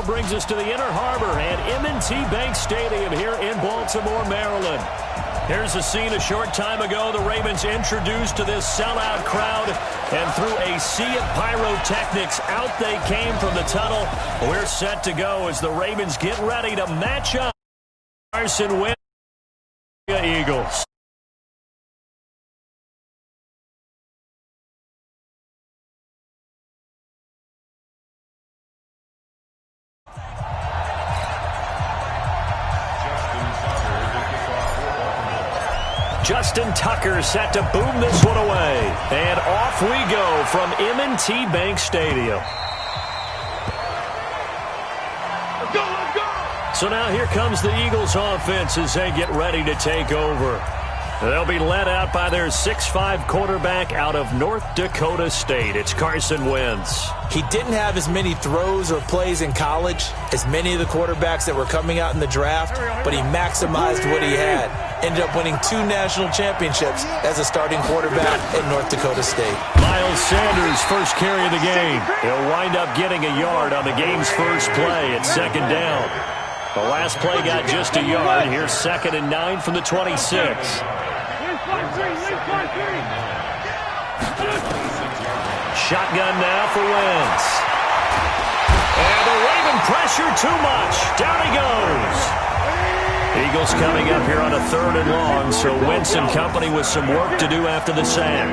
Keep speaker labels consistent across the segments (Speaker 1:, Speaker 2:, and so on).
Speaker 1: brings us to the Inner Harbor at M&T Bank Stadium here in Baltimore, Maryland. Here's a scene a short time ago. The Ravens introduced to this sellout crowd, and through a sea of pyrotechnics, out they came from the tunnel. We're set to go as the Ravens get ready to match up Carson Wentz Eagles. Justin Tucker set to boom this one away. And off we go from M&T Bank Stadium.
Speaker 2: Let's go, let's go!
Speaker 1: So now here comes the Eagles offense as they get ready to take over. They'll be led out by their 6'5" quarterback out of North Dakota State. It's Carson Wentz.
Speaker 3: He didn't have as many throws or plays in college as many of the quarterbacks that were coming out in the draft, but he maximized what he had. Ended up winning 2 national championships as a starting quarterback at North Dakota State.
Speaker 1: Miles Sanders' first carry of the game. He'll wind up getting a yard on the game's first play at second down. The last play got just a yard. Here's 2nd and 9 from the 26. Shotgun now for Wentz. And the Raven pressure too much. Down he goes. Eagles coming up here on a 3rd and long, so Wentz and company with some work to do after the sack.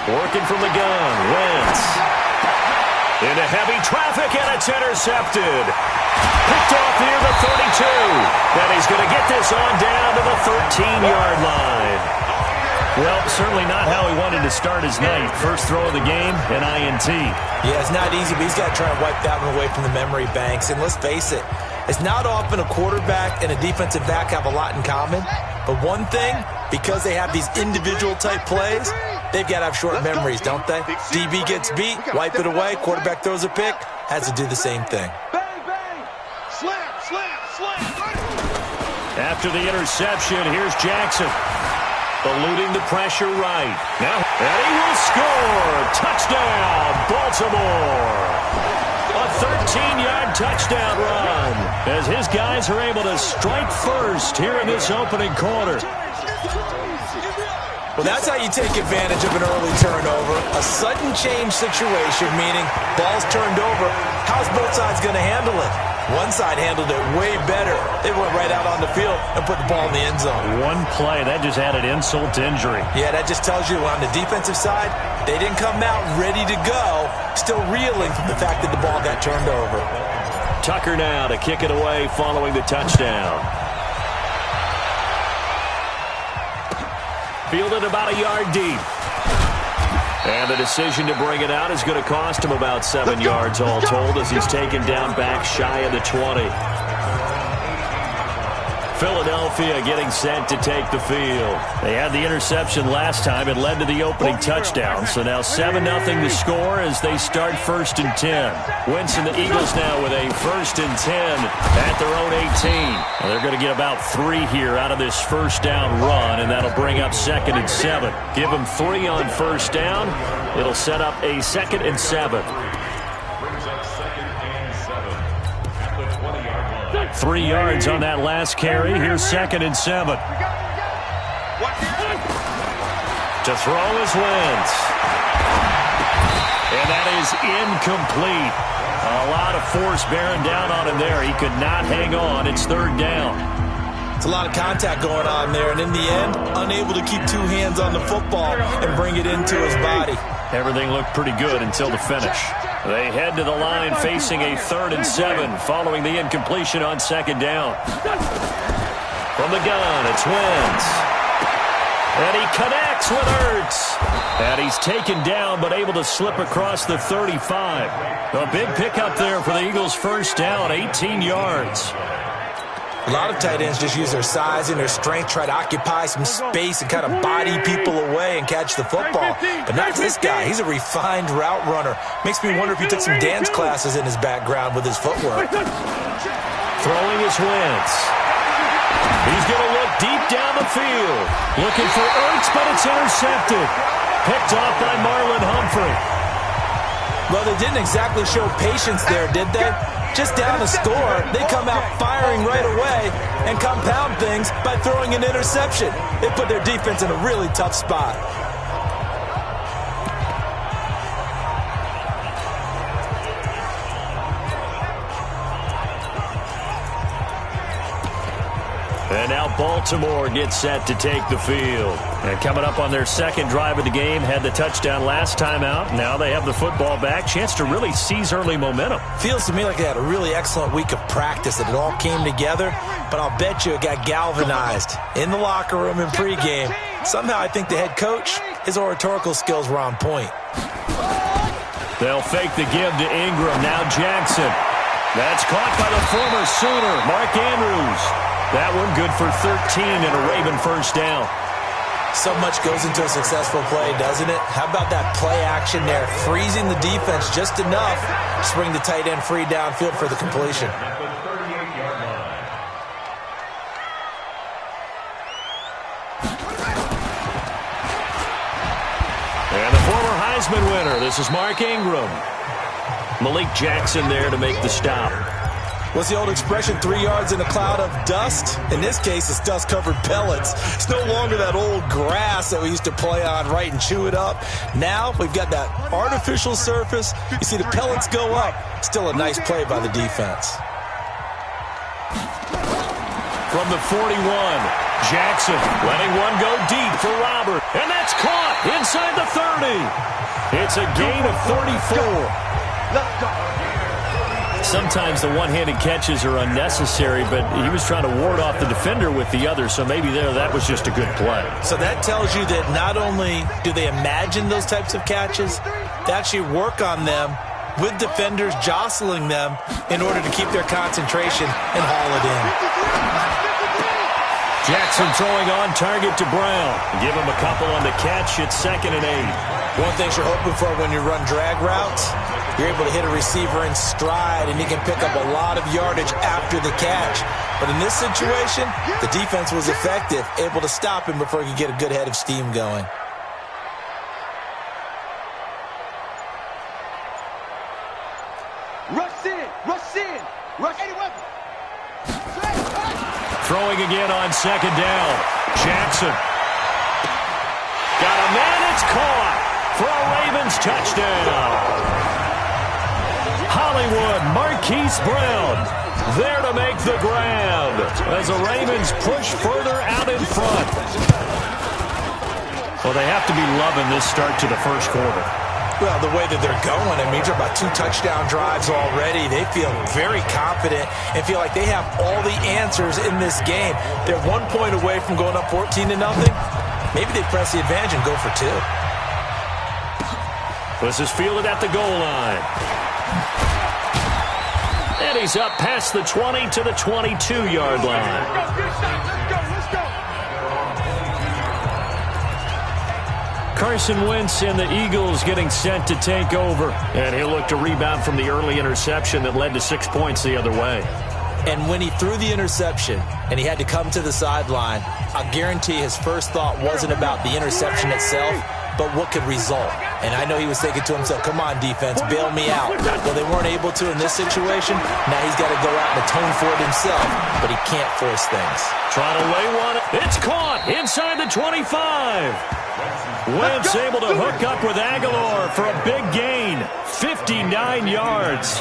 Speaker 1: Working from the gun, Wentz. Into heavy traffic, and it's intercepted. Picked off near the 32. And he's going to get this on down to the 13-yard line. Well, certainly not how he wanted to start his night. First throw of the game, an INT.
Speaker 3: Yeah, it's not easy, but he's got to try and wipe that one away from the memory banks. And let's face it, it's not often a quarterback and a defensive back have a lot in common. But one thing, because they have these individual-type plays, they've got to have short memories, don't they? DB gets beat, wipe it away, quarterback throws a pick, has to do the same thing.
Speaker 2: Bang, bang! Slam, slam, slam!
Speaker 1: After the interception, here's Jackson. Eluding the pressure right. Now, and he will score! Touchdown, Baltimore! A 13-yard touchdown run as his guys are able to strike first here in this opening quarter.
Speaker 3: Well, that's how you take advantage of an early turnover. A sudden change situation, meaning ball's turned over. How's both sides going to handle it? One side handled it way better. They went right out on the field and put the ball in the end zone.
Speaker 1: One play, that just added insult to injury.
Speaker 3: Yeah, that just tells you on the defensive side, they didn't come out ready to go, still reeling from the fact that the ball got turned over.
Speaker 1: Tucker now to kick it away following the touchdown. Fielded about a yard deep. And the decision to bring it out is going to cost him about 7 yards all told as he's taken down back shy of the 20. Philadelphia getting set to take the field. They had the interception last time. It led to the opening touchdown. So now 7-0 to score as they start 1st and 10. Wentz and the Eagles now with a 1st and 10 at their own 18. Well, they're going to get about 3 here out of this first down run, and that'll bring up 2nd and 7. Give them 3 on first down. It'll set up a 2nd and 7. 3 yards on that last carry. Here's 2nd and 7. To throw is Wentz. And that is incomplete. A lot of force bearing down on him there. He could not hang on. It's 3rd down.
Speaker 3: It's a lot of contact going on there, and in the end, unable to keep 2 hands on the football and bring it into his body.
Speaker 1: Everything looked pretty good until the finish. They head to the line facing a 3rd and 7 following the incompletion on 2nd down. From the gun, it's Wentz. And he connects with Ertz. And he's taken down but able to slip across the 35. A big pickup there for the Eagles' first down, 18 yards.
Speaker 3: A lot of tight ends just use their size and their strength, try to occupy some space and kind of body people away and catch the football. But not this guy. He's a refined route runner. Makes me wonder if he took some dance classes in his background with his footwork.
Speaker 1: Throwing is Wentz. He's going to look deep down the field. Looking for Ertz, but it's intercepted. Picked off by Marlon Humphrey.
Speaker 3: Well, they didn't exactly show patience there, did they? Just down the score, they come out firing right away and compound things by throwing an interception. They put their defense in a really tough spot.
Speaker 1: And now Baltimore gets set to take the field. And coming up on their second drive of the game, had the touchdown last time out. Now they have the football back. Chance to really seize early momentum.
Speaker 3: Feels to me like they had a really excellent week of practice, and it all came together. But I'll bet you it got galvanized in the locker room in pregame. Somehow I think the head coach, his oratorical skills were on point.
Speaker 1: They'll fake the give to Ingram. Now Jackson. That's caught by the former Sooner, Mark Andrews. That one good for 13 and a Raven first down.
Speaker 3: So much goes into a successful play, doesn't it? How about that play action there? Freezing the defense just enough to bring the tight end free downfield for the completion.
Speaker 1: And the former Heisman winner, this is Mark Ingram. Malik Jackson there to make the stop.
Speaker 3: What's the old expression, 3 yards in a cloud of dust? In this case, it's dust-covered pellets. It's no longer that old grass that we used to play on, right, and chew it up. Now we've got that artificial surface. You see the pellets go up. Still a nice play by the defense.
Speaker 1: From the 41, Jackson letting one go deep for Robert. And that's caught inside the 30. It's a gain of 34.
Speaker 2: Let's go.
Speaker 1: Sometimes the one-handed catches are unnecessary, but he was trying to ward off the defender with the other, so maybe that was just a good play.
Speaker 3: So that tells you that not only do they imagine those types of catches, they actually work on them with defenders jostling them in order to keep their concentration and haul it in.
Speaker 1: Jackson throwing on target to Brown. Give him a couple on the catch. It's 2nd and 8.
Speaker 3: One thing you're hoping for when you run drag routes, you're able to hit a receiver in stride, and he can pick up a lot of yardage after the catch. But in this situation, the defense was effective, able to stop him before he could get a good head of steam going.
Speaker 2: Rush in, rush in, rush any weapon.
Speaker 1: Throwing again on 2nd down. Jackson. Got a man, it's caught for a Ravens touchdown. Hollywood, Marquise Brown, there to make the grab as the Ravens push further out in front. Well, they have to be loving this start to the first quarter.
Speaker 3: Well, the way that they're going, I mean, you're about 2 touchdown drives already. They feel very confident and feel like they have all the answers in this game. They're 1 point away from going up 14-0. Maybe they press the advantage and go for 2.
Speaker 1: This is fielded at the goal line. And he's up past the 20 to the 22-yard line.
Speaker 2: Let's go.
Speaker 1: Carson Wentz and the Eagles getting set to take over. And he'll look to rebound from the early interception that led to 6 points the other way.
Speaker 3: And when he threw the interception and he had to come to the sideline, I guarantee his first thought wasn't about the interception itself, but what could result. And I know he was thinking to himself, come on, defense, bail me out. Well, they weren't able to in this situation. Now he's got to go out and atone for it himself, but he can't force things.
Speaker 1: Trying to lay one. It's caught inside the 25. Wentz able to hook up with Aguilar for a big gain. 59 yards.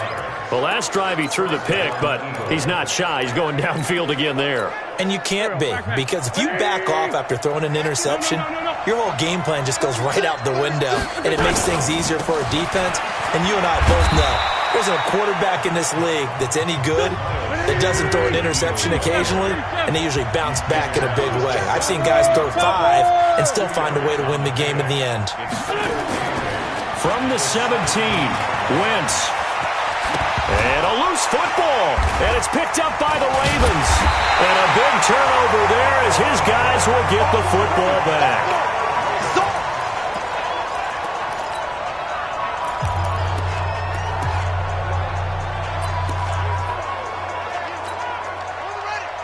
Speaker 1: The last drive he threw the pick, but he's not shy. He's going downfield again there.
Speaker 3: And you can't be, because if you back off after throwing an interception, your whole game plan just goes right out the window, and it makes things easier for a defense. And you and I both know there's a quarterback in this league that's any good that doesn't throw an interception occasionally, and they usually bounce back in a big way. I've seen guys throw 5 and still find a way to win the game in the end.
Speaker 1: From the 17, Wentz. And a loose football. And it's picked up by the Ravens. And a big turnover there as his guys will get the football back.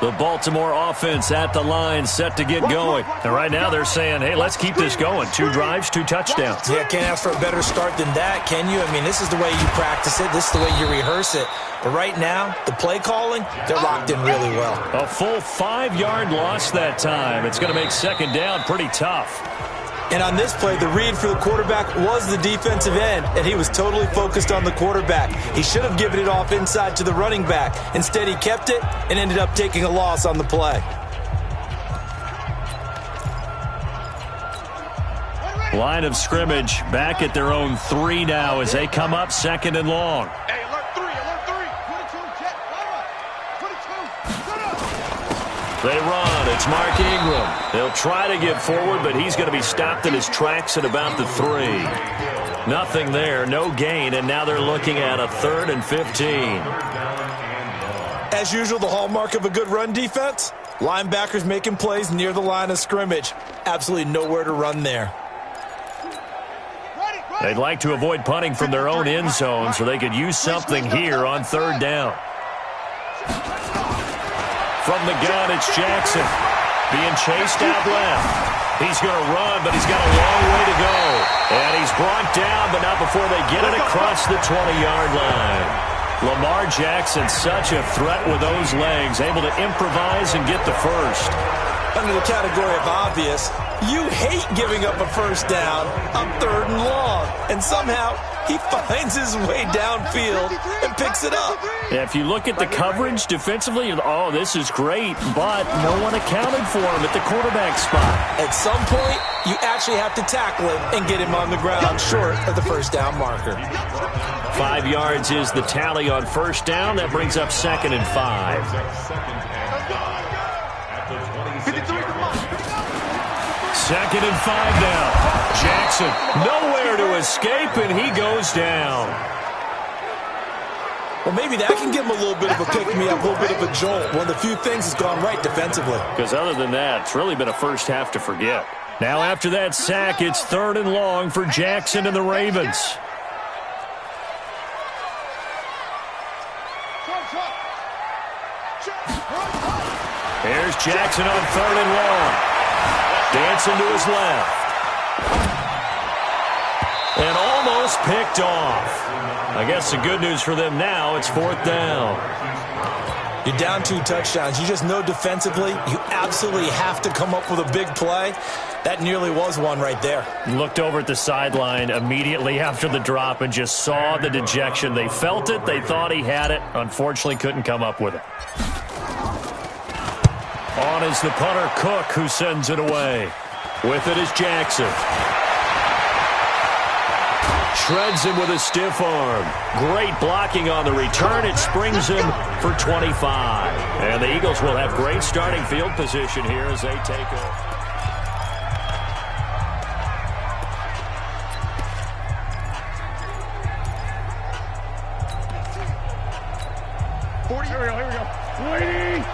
Speaker 1: The Baltimore offense at the line, set to get going. And right now they're saying, hey, let's keep this going. 2 drives, 2 touchdowns.
Speaker 3: Yeah, can't ask for a better start than that, can you? I mean, this is the way you practice it. This is the way you rehearse it. But right now, the play calling, they're locked in really well.
Speaker 1: A full 5-yard loss that time. It's going to make second down pretty tough.
Speaker 3: And on this play, the read for the quarterback was the defensive end, and he was totally focused on the quarterback. He should have given it off inside to the running back. Instead, he kept it and ended up taking a loss on the play.
Speaker 1: Line of scrimmage back at their own 3 now as they come up second and long.
Speaker 2: Hey, alert 3, alert 3. 22, jet, forward. 22,
Speaker 1: They run. It's Mark Ingram. They'll try to get forward, but he's going to be stopped in his tracks at about the 3. Nothing there, no gain, and now they're looking at a 3rd and 15.
Speaker 3: As usual, the hallmark of a good run defense, linebackers making plays near the line of scrimmage. Absolutely nowhere to run there.
Speaker 1: They'd like to avoid punting from their own end zone so they could use something here on 3rd down. From the gun, it's Jackson. Being chased out left. He's going to run, but he's got a long way to go. And he's brought down, but not before they get it across the 20-yard line. Lamar Jackson, such a threat with those legs, able to improvise and get the first.
Speaker 3: Under the category of obvious, you hate giving up a first down on 3rd and long. And somehow, he finds his way downfield and picks it up.
Speaker 1: Yeah, if you look at the coverage defensively, oh, this is great, but no one accounted for him at the quarterback spot.
Speaker 3: At some point, you actually have to tackle him and get him on the ground short of the first down marker.
Speaker 1: 5 yards is the tally on first down. That brings up 2nd and 5. 2nd and 5 now. Jackson nowhere to escape, and he goes down.
Speaker 3: Well, maybe that can give him a little bit of a pick-me-up, a little bit of a jolt. One of the few things that's gone right defensively.
Speaker 1: Because other than that, it's really been a first half to forget. Now after that sack, it's 3rd and long for Jackson and the Ravens. Here's Jackson on 3rd and long. Dancing to his left. And almost picked off. I guess the good news for them now, it's 4th down.
Speaker 3: You're down 2 touchdowns. You just know defensively you absolutely have to come up with a big play. That nearly was one right there.
Speaker 1: Looked over at the sideline immediately after the drop and just saw the dejection. They felt it. They thought he had it. Unfortunately, couldn't come up with it. On is the punter, Cook, who sends it away. With it is Jackson. Shreds him with a stiff arm. Great blocking on the return. It springs him for 25. And the Eagles will have great starting field position here as they take over.
Speaker 2: Here we go. Waiting.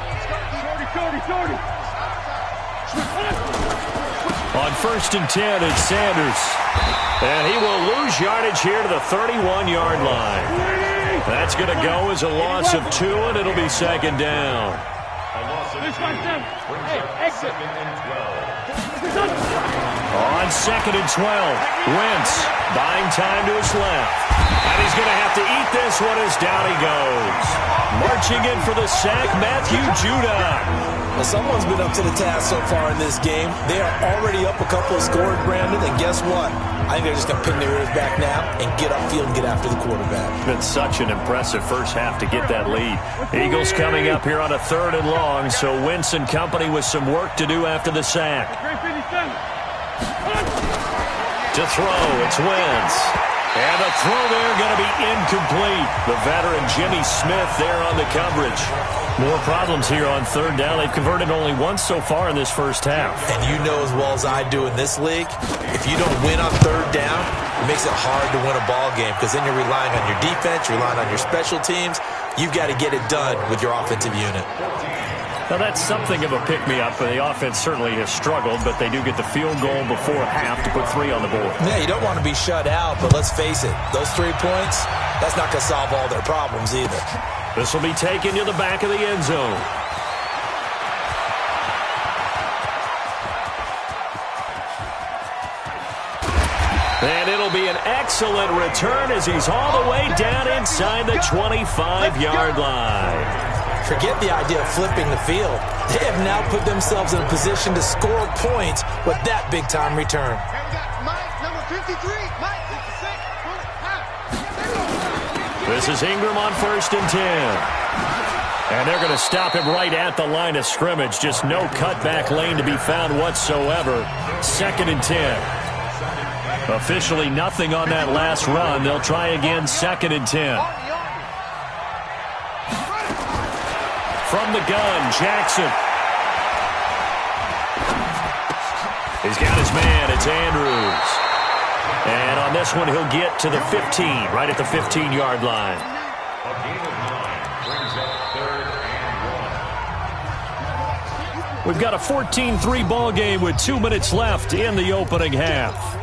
Speaker 2: 30.
Speaker 1: On 1st and 10, it's Sanders. And he will lose yardage here to the 31-yard line. That's going to go as a loss of 2, and it'll be 2nd down. On 2nd and 12, Wentz buying time to his left. And he's going to have to eat this one as down he goes. Marching in for the sack, Matthew Judon.
Speaker 3: Well, someone's been up to the task so far in this game. They are already up a couple of scores, Brandon, and guess what? I think they're just going to pin their ears back now and get upfield and get after the quarterback.
Speaker 1: It's been such an impressive first half to get that lead. Eagles coming up here on a 3rd and long, so Wentz and company with some work to do after the sack. To throw, it's Wentz. And the throw there going to be incomplete. The veteran Jimmy Smith there on the coverage. More problems here on 3rd down. They've converted only once so far in this first half.
Speaker 3: And you know as well as I do in this league, if you don't win on 3rd down, it makes it hard to win a ball game because then you're relying on your defense, you're relying on your special teams. You've got to get it done with your offensive unit.
Speaker 1: Now, that's something of a pick-me-up. The offense certainly has struggled, but they do get the field goal before half to put 3 on the board.
Speaker 3: Yeah, you don't want to be shut out, but let's face it, those 3 points, that's not going to solve all their problems either.
Speaker 1: This will be taken to the back of the end zone. And it'll be an excellent return as he's all the way down inside the 25-yard line.
Speaker 3: Forget the idea of flipping the field. They have now put themselves in a position to score points with that big-time return.
Speaker 2: Mike, number 53. Mike, 56.
Speaker 1: This is Ingram on 1st and 10. And they're going to stop him right at the line of scrimmage. Just no cutback lane to be found whatsoever. 2nd and 10. Officially nothing on that last run. They'll try again 2nd and 10. From the gun, Jackson. He's got his man. It's Andrews. And on this one, he'll get to the 15, right at the 15-yard line. We've got a 14-3 ball game with 2 minutes left in the opening half.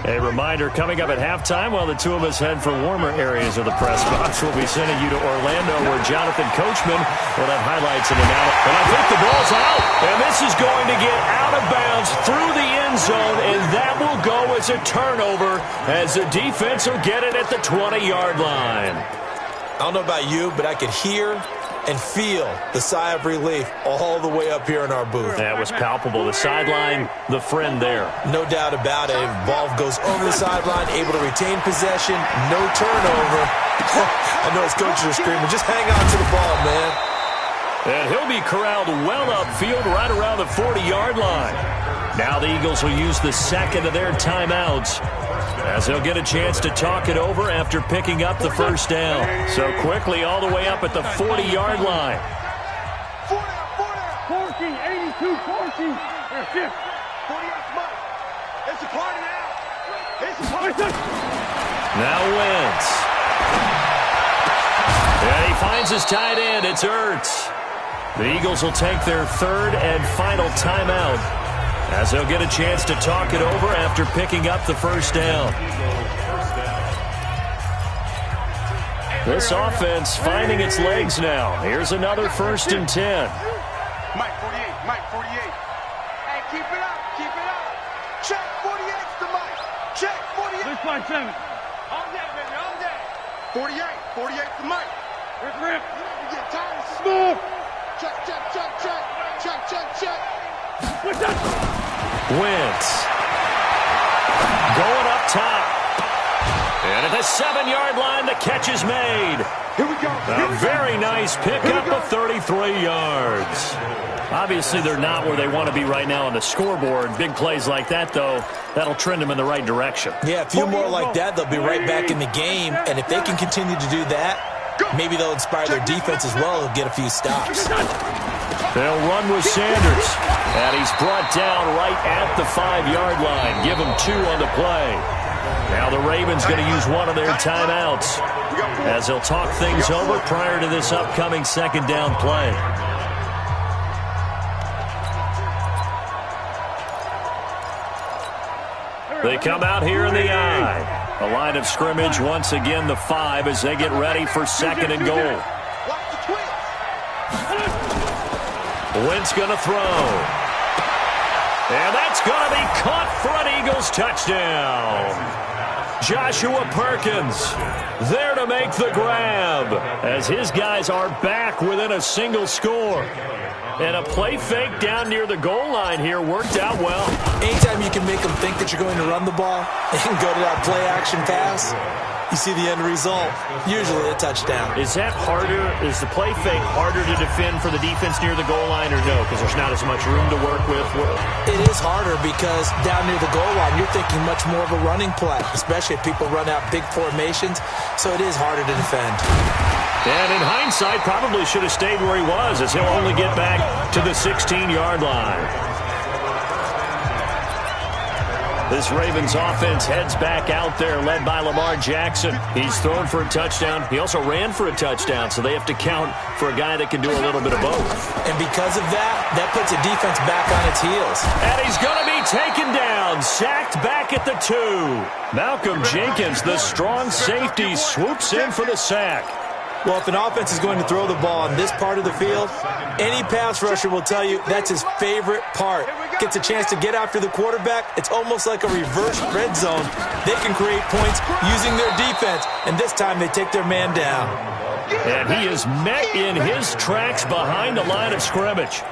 Speaker 1: A reminder, coming up at halftime, while the two of us head for warmer areas of the press box, we'll be sending you to Orlando, where Jonathan Coachman will have highlights in an hour. And I think the ball's out. And this is going to get out of bounds through the end zone, and that will go as a turnover as the defense will get it at the 20-yard line.
Speaker 3: I don't know about you, but I could hear and feel the sigh of relief all the way up here in our booth.
Speaker 1: That was palpable. The sideline, the friend there.
Speaker 3: No doubt about it. Ball goes over the sideline, able to retain possession, no turnover. I know his coaches are screaming, just hang on to the ball, man.
Speaker 1: And he'll be corralled well upfield right around the 40-yard line. Now the Eagles will use the second of their timeouts, as they'll get a chance to talk it over after picking up the first down. So quickly all the way up at the 40-yard line.
Speaker 2: 14, 82, 14. Shift. 40 out Mike. It's a party now. It's a party.
Speaker 1: Now Wentz. And he finds his tight end. It's Ertz. The Eagles will take their third and final timeout, as they'll get a chance to talk it over after picking up the first down. This offense finding its legs now. Here's another 1st and 10.
Speaker 2: Mike 48, Mike 48. Hey, keep it up, keep it up. Check 48's the Mike. Check 48. 657. All day, baby, all day. 48, 48's the Mike. Rip. You get tired of smooth. Check, check, check, check. Check, check, check. What's up?
Speaker 1: Wentz going up top. And at the 7-yard line, the catch is made.
Speaker 2: Here we go.
Speaker 1: A very nice pickup of 33 yards. Obviously, they're not where they want to be right now on the scoreboard. Big plays like that, though, that'll trend them in the right direction.
Speaker 3: Yeah, a few more like that, they'll be right back in the game. And if they can continue to do that, maybe they'll inspire their defense as well and get a few stops.
Speaker 1: They'll run with Sanders. And he's brought down right at the 5-yard line. Give him 2 on the play. Now the Ravens going to use one of their timeouts, as they'll talk things over prior to this upcoming 2nd down play. They come out here in the I. The line of scrimmage once again the 5 as they get ready for 2nd and goal. Wentz going to throw. And that's going to be caught for an Eagles touchdown. Joshua Perkins there to make the grab, as his guys are back within a single score. And a play fake down near the goal line here worked out well.
Speaker 3: Anytime you can make them think that you're going to run the ball and go to that play-action pass, you see the end result, usually a touchdown.
Speaker 1: Is that harder? Is the play fake harder to defend for the defense near the goal line, or no? Because there's not as much room to work with?
Speaker 3: It is harder because down near the goal line, you're thinking much more of a running play, especially if people run out big formations, so it is harder to defend.
Speaker 1: And in hindsight, probably should have stayed where he was, as he'll only get back to the 16-yard line. This Ravens offense heads back out there, led by Lamar Jackson. He's thrown for a touchdown. He also ran for a touchdown, so they have to count for a guy that can do a little bit of both.
Speaker 3: And because of that, that puts a defense back on its heels.
Speaker 1: And he's going to be taken down, sacked back at the 2. Malcolm Jenkins, the strong safety, swoops in for the sack.
Speaker 3: Well, if an offense is going to throw the ball on this part of the field, any pass rusher will tell you that's his favorite part. Gets a chance to get after the quarterback. It's almost like a reverse red zone. They can create points using their defense, and this time they take their man down.
Speaker 1: And he is met in his tracks behind the line of scrimmage.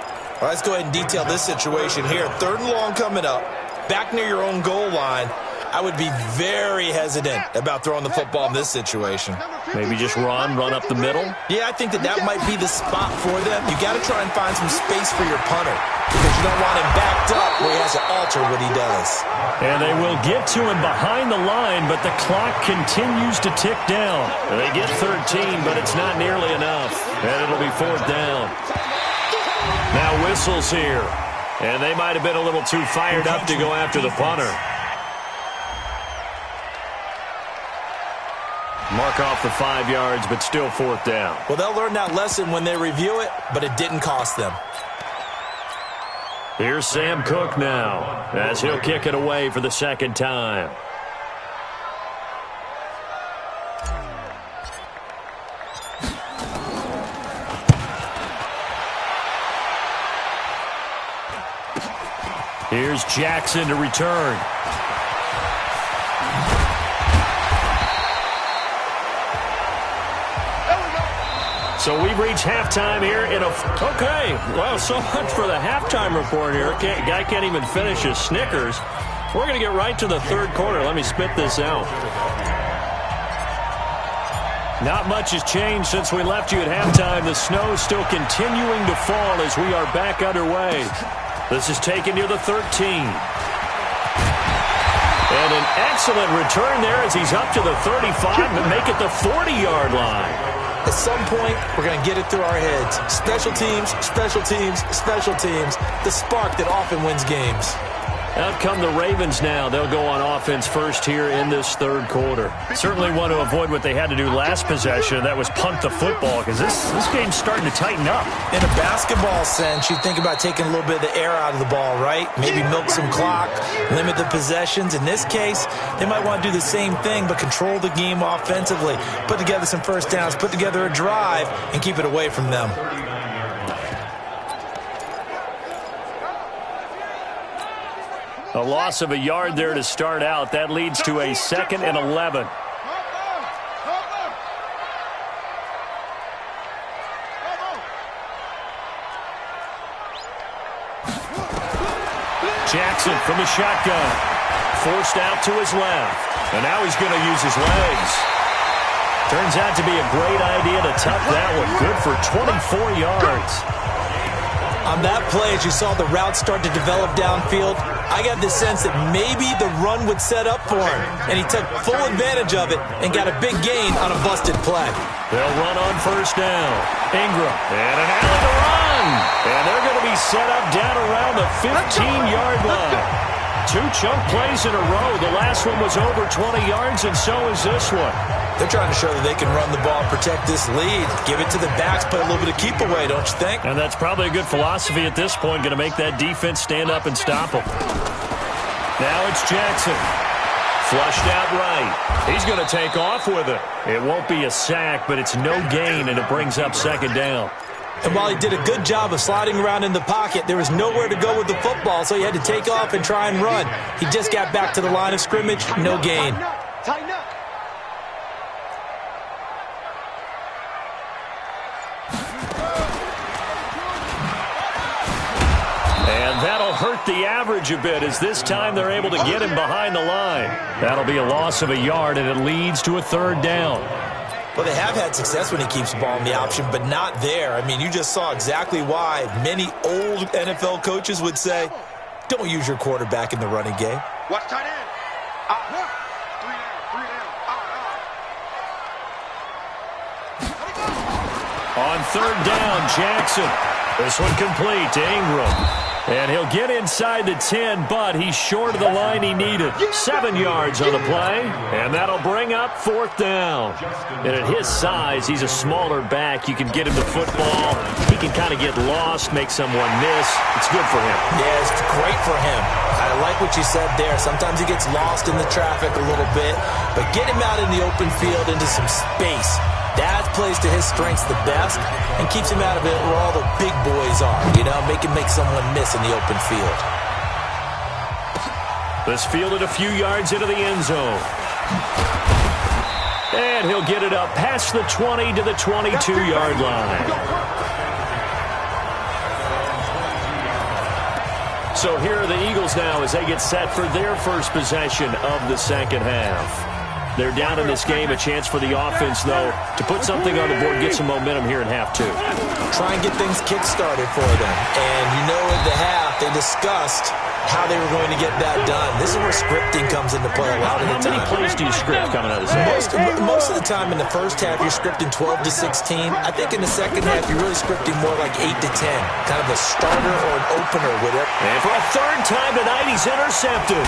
Speaker 3: Well, let's go ahead and detail this situation here. 3rd and long coming up, back near your own goal line. I would be very hesitant about throwing the football in this situation.
Speaker 1: Maybe just run up the middle?
Speaker 3: Yeah, I think that might be the spot for them. You got to try and find some space for your punter because you don't want him backed up where he has to alter what he does.
Speaker 1: And they will get to him behind the line, but the clock continues to tick down. They get 13, but it's not nearly enough. And it'll be 4th down. Now whistles here. And they might have been a little too fired up to go after the punter. Mark off the 5 yards, but still 4th down.
Speaker 3: Well, they'll learn that lesson when they review it, but it didn't cost them.
Speaker 1: Here's Sam Cook now, as he'll kick it away for the 2nd time. Here's Jackson to return. So we've reached halftime here in a... Okay, well, so much for the halftime report here. Guy can't even finish his Snickers. We're going to get right to the 3rd quarter. Let me spit this out. Not much has changed since we left you at halftime. The snow is still continuing to fall as we are back underway. This is taken near the 13. And an excellent return there as he's up to the 35 and make it the 40-yard line.
Speaker 3: At some point, we're going to get it through our heads. Special teams, special teams, special teams. The spark that often wins games.
Speaker 1: Out come the Ravens now. They'll go on offense first here in this 3rd quarter. Certainly want to avoid what they had to do last possession. That was punt the football because this game's starting to tighten up.
Speaker 3: In a basketball sense, you think about taking a little bit of the air out of the ball, right? Maybe milk some clock, limit the possessions. In this case, they might want to do the same thing but control the game offensively. Put together some first downs, put together a drive, and keep it away from them.
Speaker 1: A loss of a yard there to start out. That leads to a 2nd and 11. Jackson from the shotgun. Forced out to his left. And now he's going to use his legs. Turns out to be a great idea to tuck that one. Good for 24 yards.
Speaker 3: On that play, as you saw the route start to develop downfield, I got the sense that maybe the run would set up for him, and he took full advantage of it and got a big gain on a busted play.
Speaker 1: They'll run on 1st down. Ingram, and an alley to run. And they're going to be set up down around the 15-yard line. 2 chunk plays in a row. The last one was over 20 yards, and so is this one.
Speaker 3: They're trying to show that they can run the ball, protect this lead, give it to the backs, play a little bit of keep away, don't you think?
Speaker 1: And that's probably a good philosophy at this point, going to make that defense stand up and stop them. Now it's Jackson. Flushed out right. He's going to take off with it. It won't be a sack, but it's no gain, and it brings up 2nd down.
Speaker 3: And while he did a good job of sliding around in the pocket, there was nowhere to go with the football, so he had to take off and try and run. He just got back to the line of scrimmage, no gain.
Speaker 2: Tighten up.
Speaker 1: And that'll hurt the average a bit as this time they're able to get him behind the line. That'll be a loss of a yard, and it leads to a 3rd down.
Speaker 3: Well, they have had success when he keeps the ball in the option, but not there. I mean, you just saw exactly why many old NFL coaches would say, don't use your quarterback in the running game.
Speaker 2: Watch tight end.
Speaker 1: On 3rd down, Jackson. This one complete to Ingram. And he'll get inside the 10, but he's short of the line he needed. 7 yards on the play, and that'll bring up 4th down. And at his size, he's a smaller back. You can get him the football. He can kind of get lost, make someone miss. It's good for him.
Speaker 3: Yeah, it's great for him. I like what you said there. Sometimes he gets lost in the traffic a little bit, but get him out in the open field into some space. That plays to his strengths the best and keeps him out of it where all the big boys are, make someone miss in the open field.
Speaker 1: This fielded a few yards into the end zone. And he'll get it up past the 20 to the 22-yard line. So here are the Eagles now as they get set for their first possession of the second half. They're down in this game. A chance for the offense, though, to put something on the board, get some momentum here in half two.
Speaker 3: Try and get things kick-started for them. And at the half, they discussed how they were going to get that done. This is where scripting comes into play a lot of the time.
Speaker 1: How many plays do you script coming out of the second?
Speaker 3: Most of the time in the first half, you're scripting 12 to 16. I think in the second half, you're really scripting more like 8 to 10. Kind of a starter or an opener with it.
Speaker 1: And for a third time tonight, he's intercepted.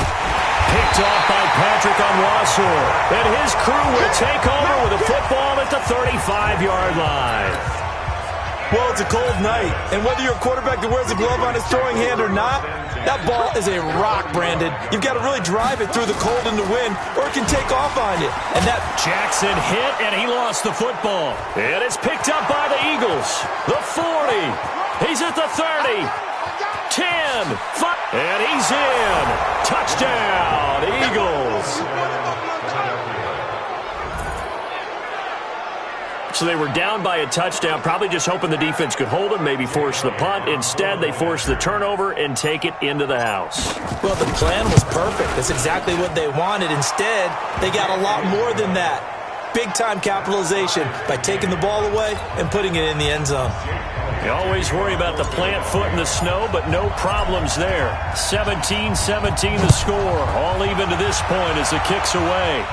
Speaker 1: Picked off by Patrick Onwuasor. And his crew will take over with a football at the 35-yard line.
Speaker 3: Well, it's a cold night, and whether you're a quarterback that wears a glove on his throwing hand or not, that ball is a rock, Brandon. You've got to really drive it through the cold and the wind, or it can take off on you. And that
Speaker 1: Jackson hit, and he lost the football. And it's picked up by the Eagles. The 40. He's at the 30. 10. 5. And he's in. Touchdown, Eagles. So they were down by a touchdown, probably just hoping the defense could hold them, maybe force the punt. Instead, they force the turnover and take it into the house.
Speaker 3: Well, the plan was perfect. That's exactly what they wanted. Instead, they got a lot more than that. Big-time capitalization by taking the ball away and putting it in the end zone.
Speaker 1: You always worry about the plant foot in the snow, but no problems there. 17-17 the score, all even to this point as it kicks away.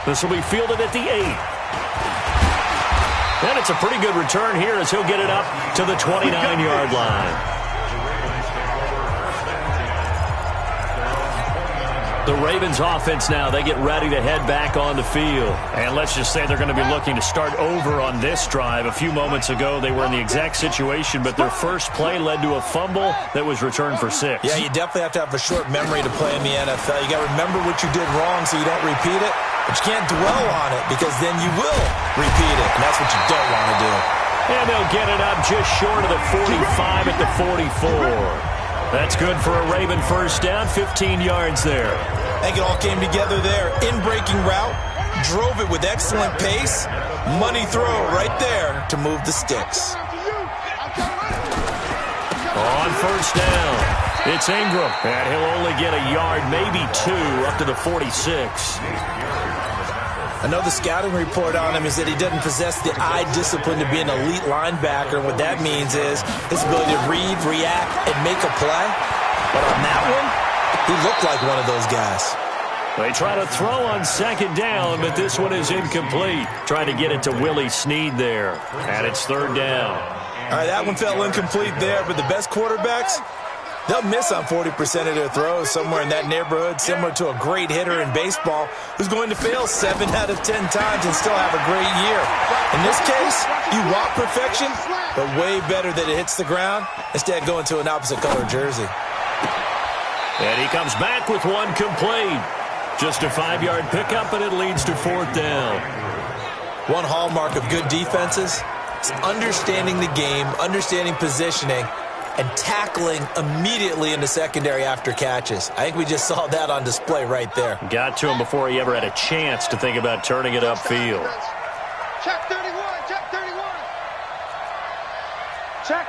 Speaker 1: This will be fielded at the 8. And it's a pretty good return here as he'll get it up to the 29-yard line. The Ravens offense now, they get ready to head back on the field. And let's just say they're going to be looking to start over on this drive. A few moments ago, they were in the exact situation, but their first play led to a fumble that was returned for 6.
Speaker 3: Yeah, you definitely have to have a short memory to play in the NFL. You got to remember what you did wrong so you don't repeat it, but you can't dwell on it because then you will repeat it, and that's what you don't want to do.
Speaker 1: And they'll get it up just short of the 45 at the 44. That's good for a Raven first down, 15 yards there.
Speaker 3: I think it all came together there. In-breaking route, drove it with excellent pace. Money throw right there to move the sticks.
Speaker 1: On first down, it's Ingram. And he'll only get a yard, maybe 2, up to the 46.
Speaker 3: I know the scouting report on him is that he doesn't possess the eye discipline to be an elite linebacker. What that means is his ability to read, react, and make a play. But on that one, he looked like one of those guys.
Speaker 1: They try to throw on second down, but this one is incomplete. Trying to get it to Willie Snead there. And it's third down.
Speaker 3: All right, that one fell incomplete there, but the best quarterbacks, they'll miss on 40% of their throws, somewhere in that neighborhood, similar to a great hitter in baseball who's going to fail 7 out of 10 times and still have a great year. In this case, you want perfection, but way better that it hits the ground instead of going to an opposite color jersey.
Speaker 1: And he comes back with one complete. Just a 5-yard pickup, and it leads to fourth down.
Speaker 3: One hallmark of good defenses is understanding the game, understanding positioning, and tackling immediately in the secondary after catches. I think we just saw that on display right there.
Speaker 1: Got to him before he ever had a chance to think about turning it upfield.
Speaker 2: Check 31, check 31. Check.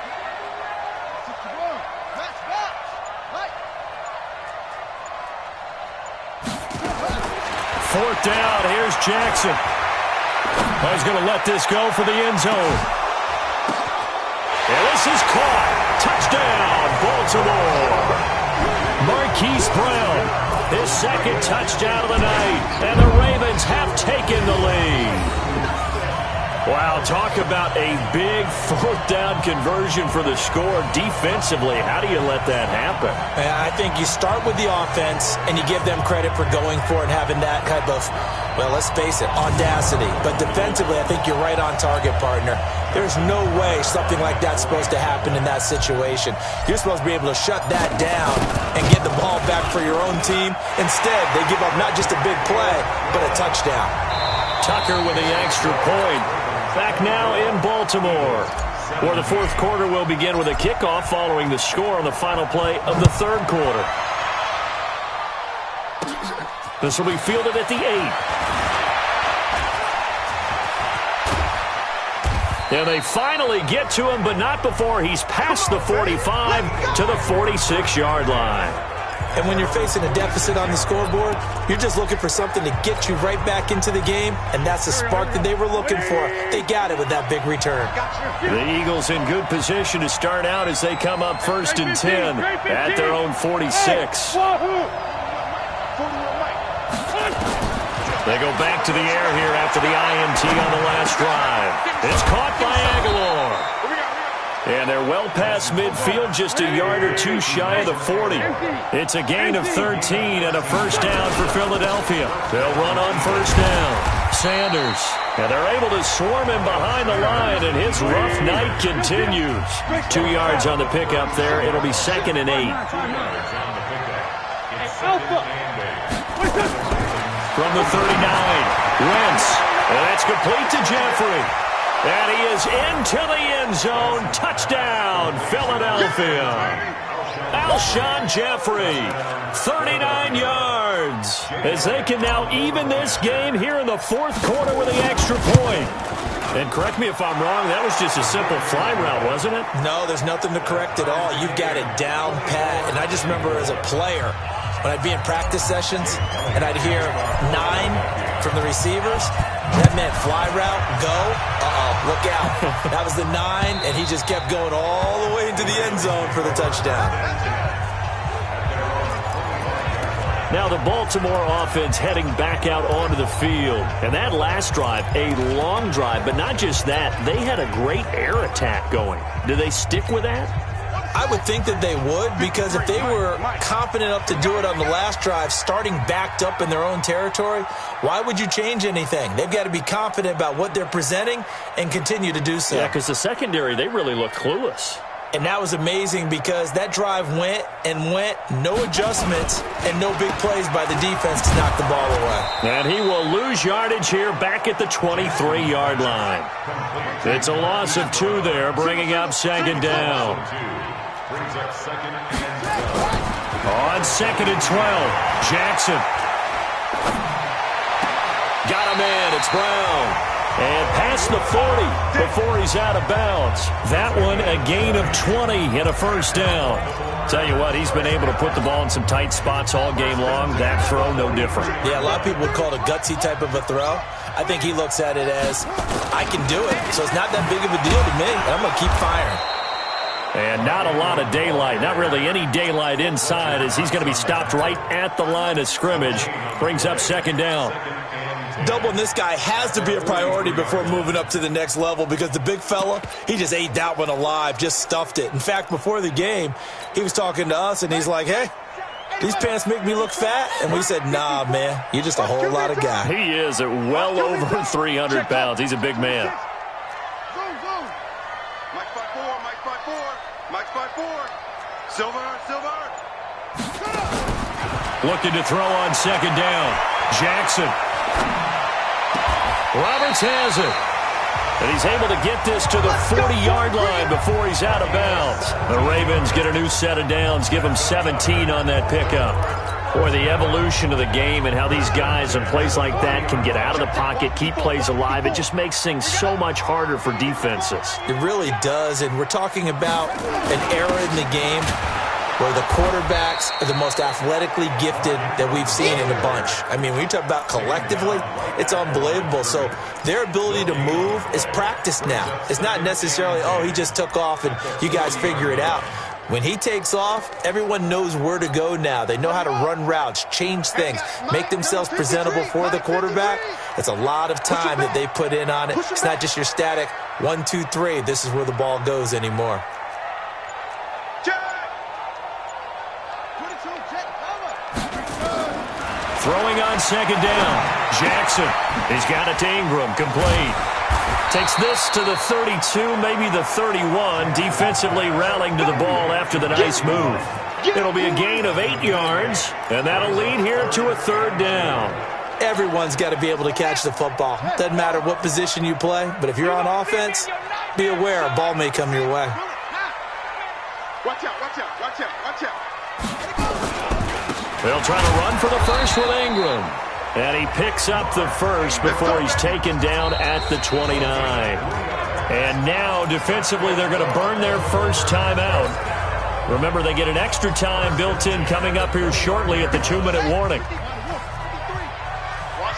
Speaker 1: Fourth down, here's Jackson. Oh, he's going to let this go for the end zone. And this is caught. Touchdown, Baltimore. Marquise Brown, his second touchdown of the night. And the Ravens have taken the lead. Wow, talk about a big fourth down conversion for the score defensively. How do you let that happen?
Speaker 3: I think you start with the offense, and you give them credit for going for it and having that type of, well, let's face it, audacity. But defensively, I think you're right on target, partner. There's no way something like that's supposed to happen in that situation. You're supposed to be able to shut that down and get the ball back for your own team. Instead, they give up not just a big play, but a touchdown.
Speaker 1: Tucker with the extra point. Back now in Baltimore, where the fourth quarter will begin with a kickoff following the score on the final play of the third quarter. This will be fielded at the 8. And they finally get to him, but not before he's past the 45 to the 46-yard line.
Speaker 3: And when you're facing a deficit on the scoreboard, you're just looking for something to get you right back into the game, and that's the spark that they were looking for. They got it with that big return.
Speaker 1: The Eagles in good position to start out as they come up 1st and 10 at their own 46. They go back to the air here after the INT on the last drive. It's caught by Aguilar. And they're well past midfield, just a yard or two shy of the 40. It's a gain of 13 and a first down for Philadelphia. They'll run on first down. Sanders. And they're able to swarm him behind the line, and his rough night continues. 2 yards on the pickup there. It'll be 2nd and 8. From the 39, Wentz. And that's complete to Jeffrey. And he is into the end zone. Touchdown, Philadelphia. Alshon Jeffrey, 39 yards. As they can now even this game here in the fourth quarter with the extra point. And correct me if I'm wrong, that was just a simple fly route, wasn't it?
Speaker 3: No, there's nothing to correct at all. You've got it down pat. And I just remember as a player, when I'd be in practice sessions and I'd hear 9 from the receivers, that meant fly route, go, look out. That was the 9, and he just kept going all the way into the end zone for the touchdown.
Speaker 1: Now the Baltimore offense heading back out onto the field. And that last drive, a long drive, but not just that. They had a great air attack going. Do they stick with that?
Speaker 3: I would think that they would, because if they were confident enough to do it on the last drive, starting backed up in their own territory, why would you change anything? They've got to be confident about what they're presenting and continue to do so.
Speaker 1: Yeah, because the secondary, they really looked clueless.
Speaker 3: And that was amazing because that drive went and went, no adjustments and no big plays by the defense to knock the ball away.
Speaker 1: And he will lose yardage here back at the 23-yard line. It's a loss of 2 there, bringing up 2nd down. On 2nd and 12, Jackson. Got him in, it's Brown. And past the 40 before he's out of bounds. That one a gain of 20 and a first down. Tell you what, he's been able to put the ball in some tight spots all game long. That throw, no different.
Speaker 3: Yeah, a lot of people would call it a gutsy type of a throw. I think he looks at it as, I can do it, so it's not that big of a deal to me. I'm going to keep firing.
Speaker 1: And not a lot of daylight, not really any daylight inside, as he's going to be stopped right at the line of scrimmage. Brings up 2nd down.
Speaker 3: Doubling this guy has to be a priority before moving up to the next level, because the big fella, he just ate that one alive, just stuffed it. In fact, before the game, he was talking to us, and he's like, hey, these pants make me look fat. And we said, nah, man, you're just a whole lot of guy.
Speaker 1: He is at well over 300 pounds. He's a big man.
Speaker 2: Mike 5-4, Mike 5-4, Mike 5-4. Silver.
Speaker 1: Looking to throw on 2nd down. Jackson. Roberts has it. And he's able to get this to the 40-yard line before he's out of bounds. The Ravens get a new set of downs, give them 17 on that pickup. Boy, the evolution of the game and how these guys in plays like that can get out of the pocket, keep plays alive, it just makes things so much harder for defenses.
Speaker 3: It really does, and we're talking about an era in the game where the quarterbacks are the most athletically gifted that we've seen in a bunch. I mean, when you talk about collectively, it's unbelievable. So their ability to move is practiced now. It's not necessarily, oh, he just took off and you guys figure it out. When he takes off, everyone knows where to go now. They know how to run routes, change things, make themselves presentable for the quarterback. It's a lot of time that they put in on it. It's not just your static 1, 2, 3. This is where the ball goes anymore.
Speaker 1: Throwing on 2nd down. Jackson. He's got it to Ingram. Complete. Takes this to the 32, maybe the 31. Defensively rallying to the ball after the nice move. It'll be a gain of 8 yards, and that'll lead here to a 3rd down.
Speaker 3: Everyone's got to be able to catch the football. Doesn't matter what position you play, but if you're on offense, be aware a ball may come your way.
Speaker 2: Watch out, watch out, watch out, watch out.
Speaker 1: They'll try to run for the first with Ingram. And he picks up the first before he's taken down at the 29. And now, defensively, they're going to burn their first timeout. Remember, they get an extra time built in coming up here shortly at the 2-minute warning.
Speaker 2: Watch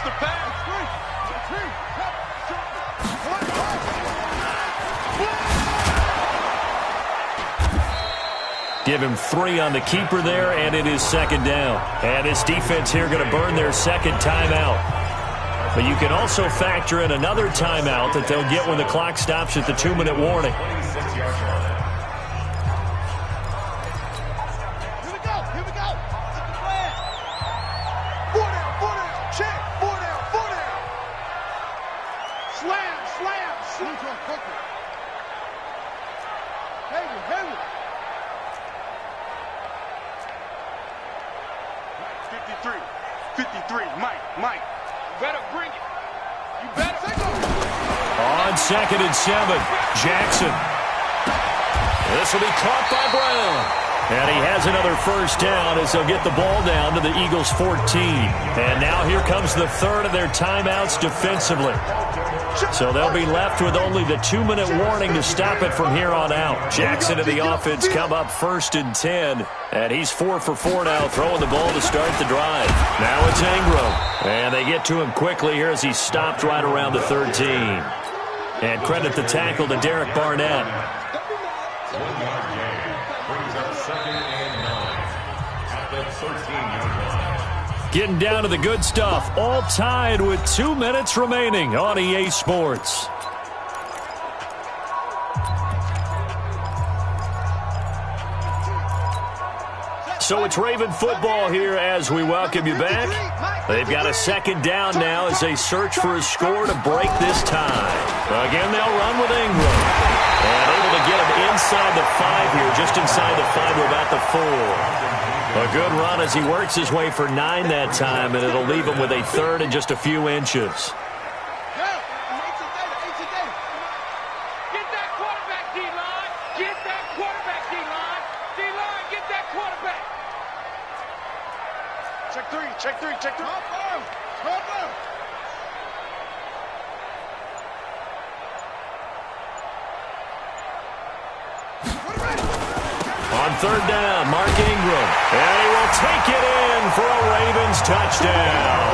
Speaker 2: the pass.
Speaker 1: Give him 3 on the keeper there, and it is second down. And this defense here going to burn their second timeout. But you can also factor in another timeout that they'll get when the clock stops at the 2-minute warning.
Speaker 2: Here we go, here we go. That's the plan. 4 down, check, 4 down. Slam. Heavy. 53, Mike. You better bring it. You better.
Speaker 1: On 2nd and 7, Jackson. This will be caught by Brown. And he has another first down as they'll get the ball down to the Eagles' 14. And now here comes the third of their timeouts defensively. So they'll be left with only the 2-minute warning to stop it from here on out. Jackson and the offense come up 1st and 10. And he's 4 for 4 now, throwing the ball to start the drive. Now it's Ingram. And they get to him quickly here as he's stopped right around the 13. And credit the tackle to Derek Barnett. Getting down to the good stuff. All tied with 2 minutes remaining on EA Sports. So it's Raven football here as we welcome you back. They've got a second down now as they search for a score to break this tie. Again, they'll run with Ingram. And able to get him inside the 5 here, just inside the 5 to about the 4. A good run as he works his way for 9 that time, and it'll leave him with a 3rd and just a few inches.
Speaker 2: Get that quarterback, D-line. Get that quarterback, D-line. D-line, get that quarterback. Check 3.
Speaker 1: On 3rd down, Mark Ingram. And he will take it in for a Ravens touchdown.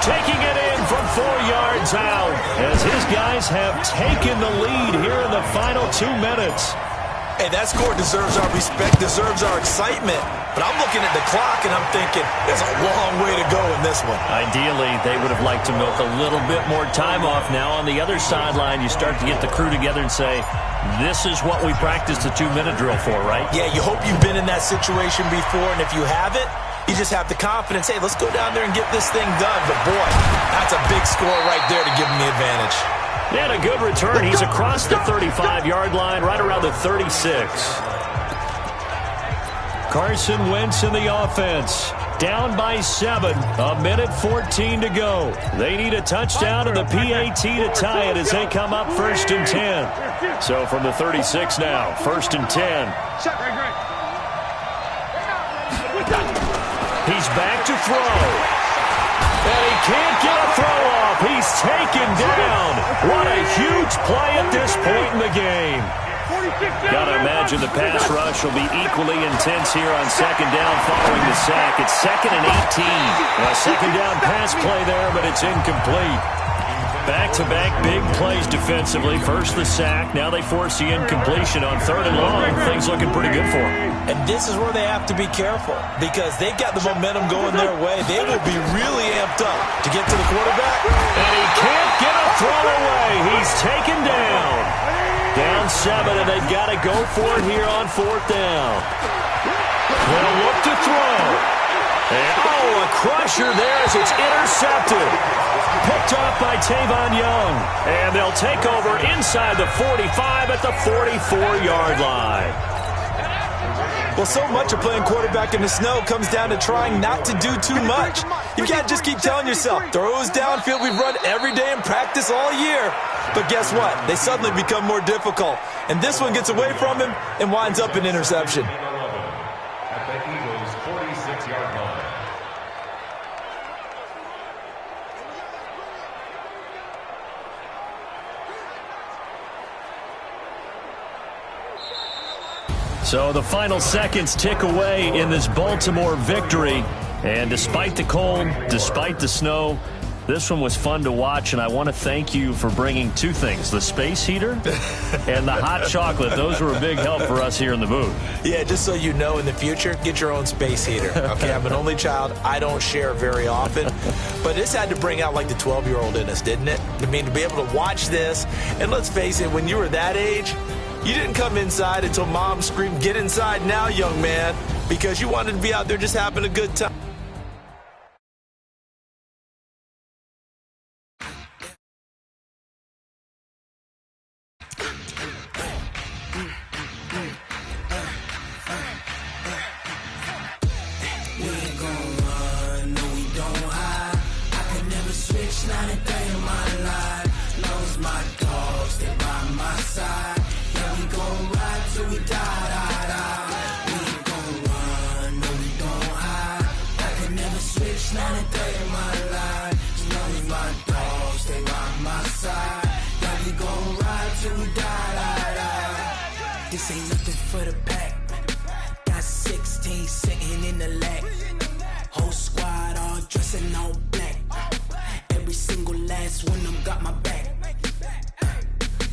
Speaker 1: Taking it in from 4 yards out as his guys have taken the lead here in the final 2 minutes.
Speaker 3: Hey, that score deserves our respect, deserves our excitement. But I'm looking at the clock, and I'm thinking there's a long way to go in this one.
Speaker 1: Ideally, they would have liked to milk a little bit more time off. Now, on the other sideline, you start to get the crew together and say, this is what we practiced the 2-minute drill for, right?
Speaker 3: Yeah, you hope you've been in that situation before, and if you haven't, you just have the confidence, hey, let's go down there and get this thing done. But, boy, that's a big score right there to give them the advantage.
Speaker 1: And a good return. He's across the 35-yard line, right around the 36. Carson Wentz in the offense. Down by 7. 1:14 to go. They need a touchdown and the PAT to tie it as they come up 1st and 10. So from the 36 now, 1st and 10. He's back to throw. And he can't get a throw off. He's taken down. What a huge play at this point in the game. Got to imagine the pass rush will be equally intense here on 2nd down following the sack. It's 2nd and 18. A 2nd down pass play there, but it's incomplete. Back-to-back big plays defensively. First the sack. Now they force the incompletion on 3rd and long. Things looking pretty good for them.
Speaker 3: And this is where they have to be careful because they've got the momentum going their way. They will be really amped up to get to the quarterback.
Speaker 1: And he can't get a throw away. He's taken down. Down 7, and they've got to go for it here on 4th down. They'll look to throw. And, a crusher there as it's intercepted. Picked off by Tavon Young. And they'll take over inside the 45 at the 44-yard line.
Speaker 3: Well, so much of playing quarterback in the snow comes down to trying not to do too much. You can't just keep telling yourself, throws downfield we've run every day in practice all year. But guess what? They suddenly become more difficult. And this one gets away from him and winds up an interception.
Speaker 4: At the Eagles' 46-yard line.
Speaker 1: So the final seconds tick away in this Baltimore victory. And despite the cold, despite the snow, this one was fun to watch, and I want to thank you for bringing two things, the space heater and the hot chocolate. Those were a big help for us here in the booth.
Speaker 3: Yeah, just so you know, in the future, get your own space heater. Okay, I'm an only child. I don't share very often. But this had to bring out, like, the 12-year-old in us, didn't it? I mean, to be able to watch this, and let's face it, when you were that age, you didn't come inside until Mom screamed, "Get inside now, young man," because you wanted to be out there just having a good time.
Speaker 5: This ain't nothing for the pack. Got 16 sitting in the lag. Whole squad all dressing all black. Every single last one of them got my back.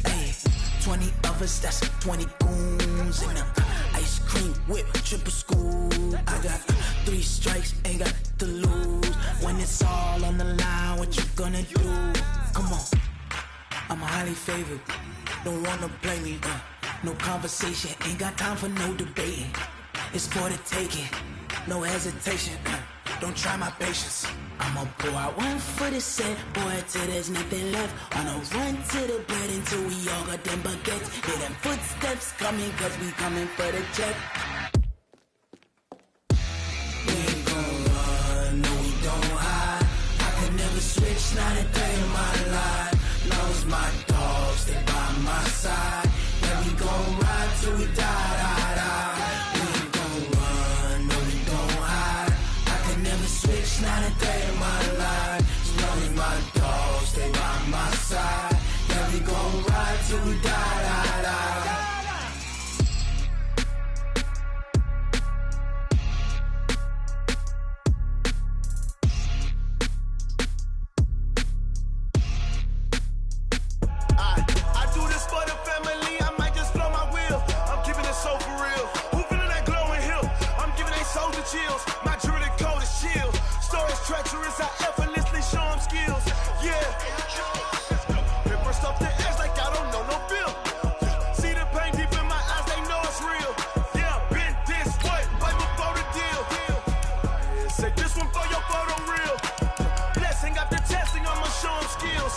Speaker 5: Hey, 20 of us, that's 20 goons in the ice cream whip, triple school. I got 3 strikes, ain't got to lose. When it's all on the line, what you gonna do? Come on, I'm highly favored. Don't wanna play me, no conversation, ain't got time for no debating. It's for the taking, no hesitation. Don't try my patience. I'ma pour out one for the set, boy, till there's nothing left. On a run to the bread until we all got them baguettes. Hear them footsteps coming, cause we coming for the check. We ain't gon' run, no, we don't hide. I can never switch, not a day in my life. Knows my dogs, they by my side. Yeah, we gon' ride till we die, die, die. We ain't gon' run, no, we don't hide. I can never switch, not a day in my life. Knows my dogs, they by my side. Yeah, we gon' ride till we die, die, die.
Speaker 2: Chills. My jewelry code is chill. Storage treacherous, I effortlessly show them skills. Yeah. Paper stuff the edge like I don't know no bill. See the pain deep in my eyes, they know it's real. Yeah, been this way, way before the deal. Say this one for your photo real. Blessing after testing, I'ma show them skills.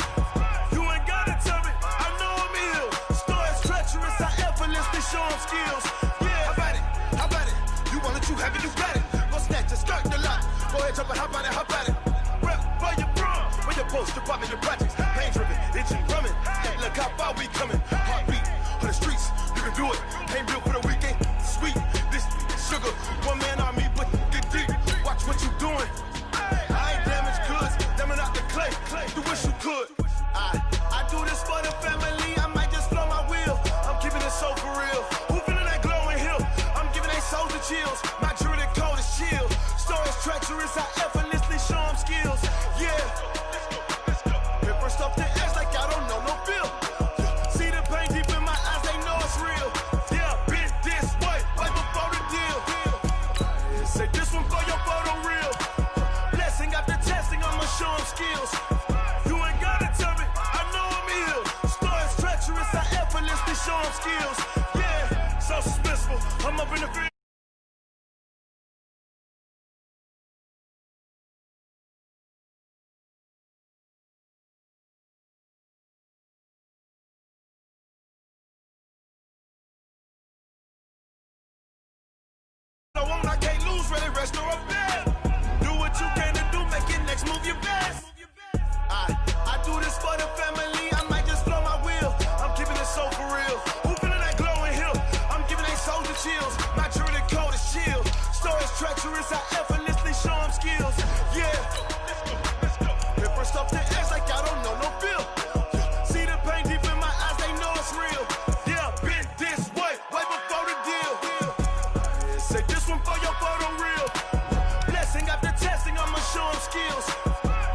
Speaker 2: You ain't gotta tell me, I know I'm ill. Storage treacherous, I effortlessly show them skills. Yeah, how about it? How about it? You want it, you have it, you got it. Snatch and skirt the lot. Go ahead, jump and hop on it, hop at it. Rep for your prom, for your post, department, your projects. Pain driven, itching, drumming. Hey, look how far we coming. Heartbeat on the streets, you can do it. Ain't built for the weekend. Sweet, this sugar. One man army, but get deep. Watch what you doing. I ain't damaged goods, damn out the clay. You wish you could. I do this for the family. I might just blow my wheel. I'm keeping it so for real. Who feeling that glowing hill? I'm giving they souls the chills. My jewelry code is chill. Storage treacherous, I effortlessly show them skills. Yeah. Paper stuff the edge like I don't know no bill. See the pain deep in my eyes, they know it's real. Yeah, been this way, way before the deal. Say this one for your photo real. Blessing after testing, I'ma show them skills. You ain't gotta tell me, I know I'm ill. Storage treacherous, I effortlessly show them skills. Yeah, so suspenseful, I'm up in the field.
Speaker 6: really rest or a bed. Do what you can to do, make it next move your best. I do this for the family, I might just blow my wheel. I'm keeping it so for real. Who feeling that glowing hill? I'm giving they soldier chills. My journey cold as chill. Stories treacherous, I effortlessly show them skills. Yeah, let's go. Hit first off the edge like I don't know no feel. See the pain deep in my eyes, they know it's real. Yeah, been this way before the deal. Say this one for your photo reel. Blessing after testing, I'ma show them skills.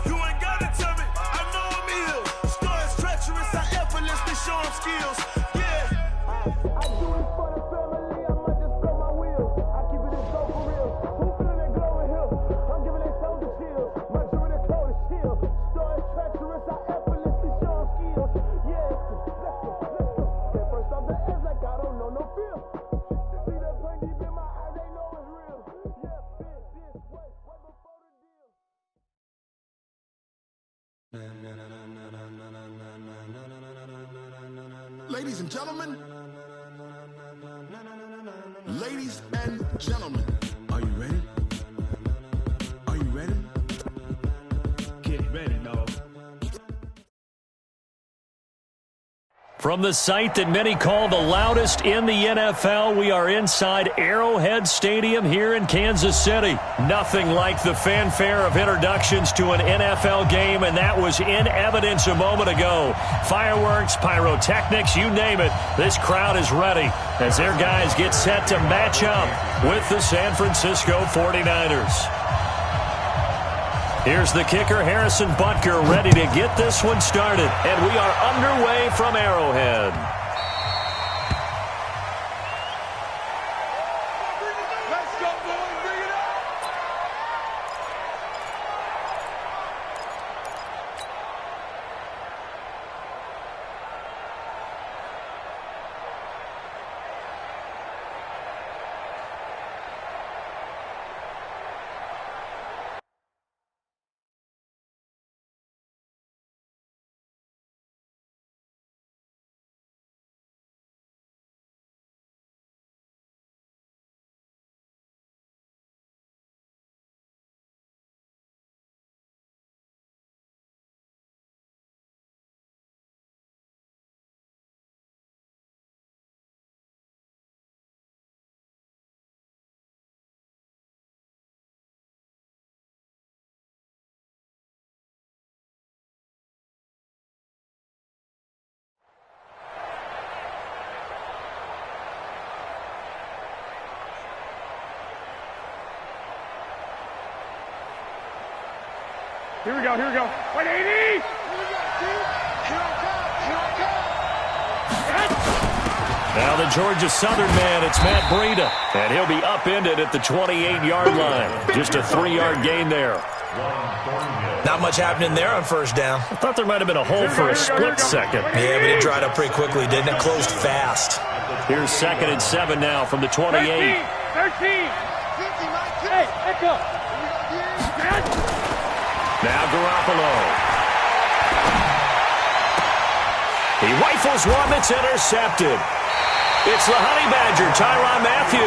Speaker 6: You ain't gotta tell me, I know I'm ill. Stories treacherous, I effortlessly show them skills. Yeah, I do this for the family, I might just blow my wheel. I keep it so for real. Who feeling that glowing hill? I'm giving they soldier chills. My journey cold as chill. Stories treacherous, I effortlessly show them skills. Yeah, let's go. Get first off the edge like I don't know no feel. See that pain deep in my eyes, they know it's real. Yeah, been this way before the deal.
Speaker 7: Ladies and gentlemen, ladies and gentlemen, are you ready? Are you ready? Get ready, dog.
Speaker 1: From the site that many call the loudest in the NFL, we are inside Arrowhead Stadium here in Kansas City. Nothing like the fanfare of introductions to an NFL game, and that was in evidence a moment ago. Fireworks, pyrotechnics, you name it. This crowd is ready as their guys get set to match up with the San Francisco 49ers. Here's the kicker, Harrison Butker, ready to get this one started. And we are underway from Arrowhead.
Speaker 2: Let's go, boys. Bring it up. Here we go, here we go. 180!
Speaker 1: Now the Georgia Southern man, it's Matt Breida. And he'll be upended at the 28-yard line. Just a 3-yard gain there.
Speaker 3: Not much happening there on first down.
Speaker 1: I thought there might have been a hole for a split second.
Speaker 3: Yeah, but it dried up pretty quickly, didn't it? Closed fast.
Speaker 1: Here's 2nd and 7 now from the 28.
Speaker 2: 13! Hey, echo!
Speaker 1: Now Garoppolo. He rifles one that's intercepted. It's the Honey Badger, Tyrann Mathieu.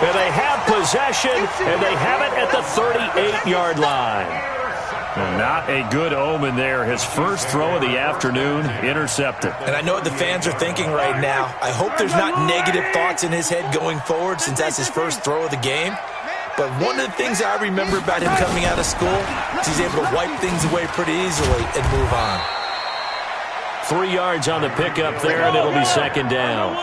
Speaker 1: And they have possession, and they have it at the 38-yard line. And not a good omen there. His first throw of the afternoon, intercepted.
Speaker 3: And I know what the fans are thinking right now. I hope there's not negative thoughts in his head going forward since that's his first throw of the game. But one of the things I remember about him coming out of school is he's able to wipe things away pretty easily and move on.
Speaker 1: 3 yards on the pickup there, and it'll be 2nd down.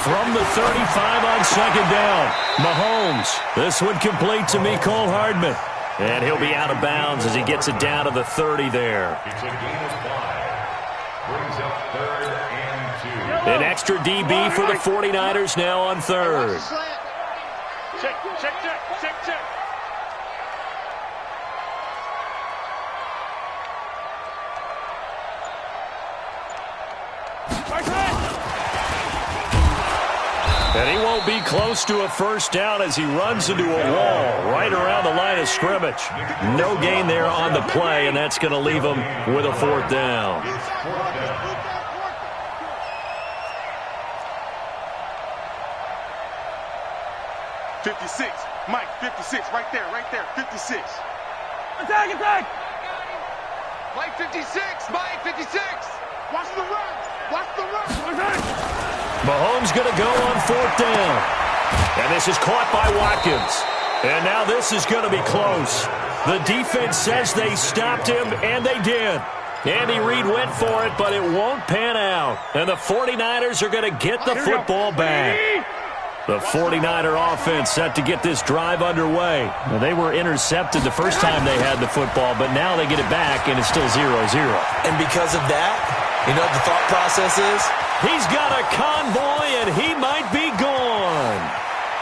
Speaker 1: From the 35 on 2nd down, Mahomes. This one complete to Mecole Hardman. And he'll be out of bounds as he gets it down to the 30 there.
Speaker 4: It's a gain of 5. Brings up 3rd and 2.
Speaker 1: An extra DB for the 49ers now on 3rd.
Speaker 2: Check.
Speaker 1: And he won't He'll be close to a first down as he runs into a wall right around the line of scrimmage. No gain there on the play, and that's going to leave him with a fourth down.
Speaker 2: Mike, 56, right there, 56.
Speaker 8: Attack!
Speaker 2: Mike, 56, Mike, 56. Watch the run.
Speaker 1: Mahomes going to go on fourth down. And this is caught by Watkins. And now this is going to be close. The defense says they stopped him, and they did. Andy Reid went for it, but it won't pan out. And the 49ers are going to get the football back. The 49er offense set to get this drive underway. Now, they were intercepted the first time they had the football, but now they get it back, and it's still 0-0.
Speaker 3: And because of that, you know what the thought process is?
Speaker 1: He's got a convoy, and he might be gone.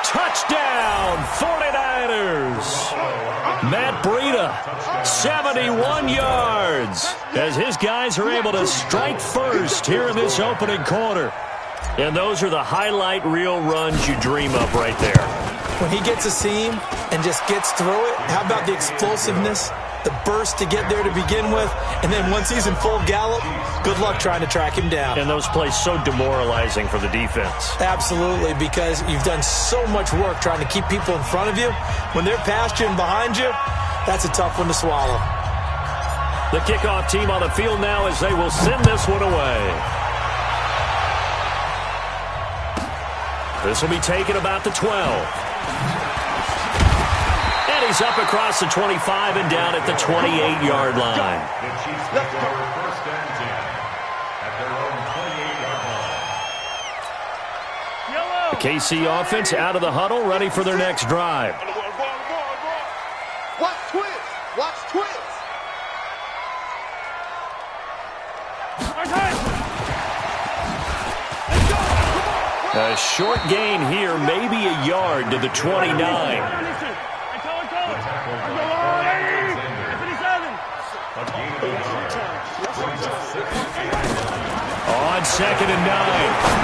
Speaker 1: Touchdown, 49ers. Matt Breida, 71 yards, as his guys are able to strike first here in this opening quarter. And those are the highlight reel runs you dream of right there.
Speaker 3: When he gets a seam and just gets through it, how about the explosiveness, the burst to get there to begin with, and then once he's in full gallop, good luck trying to track him down.
Speaker 1: And those plays so demoralizing for the defense.
Speaker 3: Absolutely, because you've done so much work trying to keep people in front of you. When they're past you and behind you, that's a tough one to swallow.
Speaker 1: The kickoff team on the field now as they will send this one away. This will be taken about the 12. And he's up across the 25 and down at the 28-yard line.
Speaker 4: The Chiefs score first and 10 at their own 28-yard line.
Speaker 1: The KC offense out of the huddle, ready for their next drive.
Speaker 2: Watch twins.
Speaker 1: A short gain here, maybe a yard to the 29. On 2nd and 9,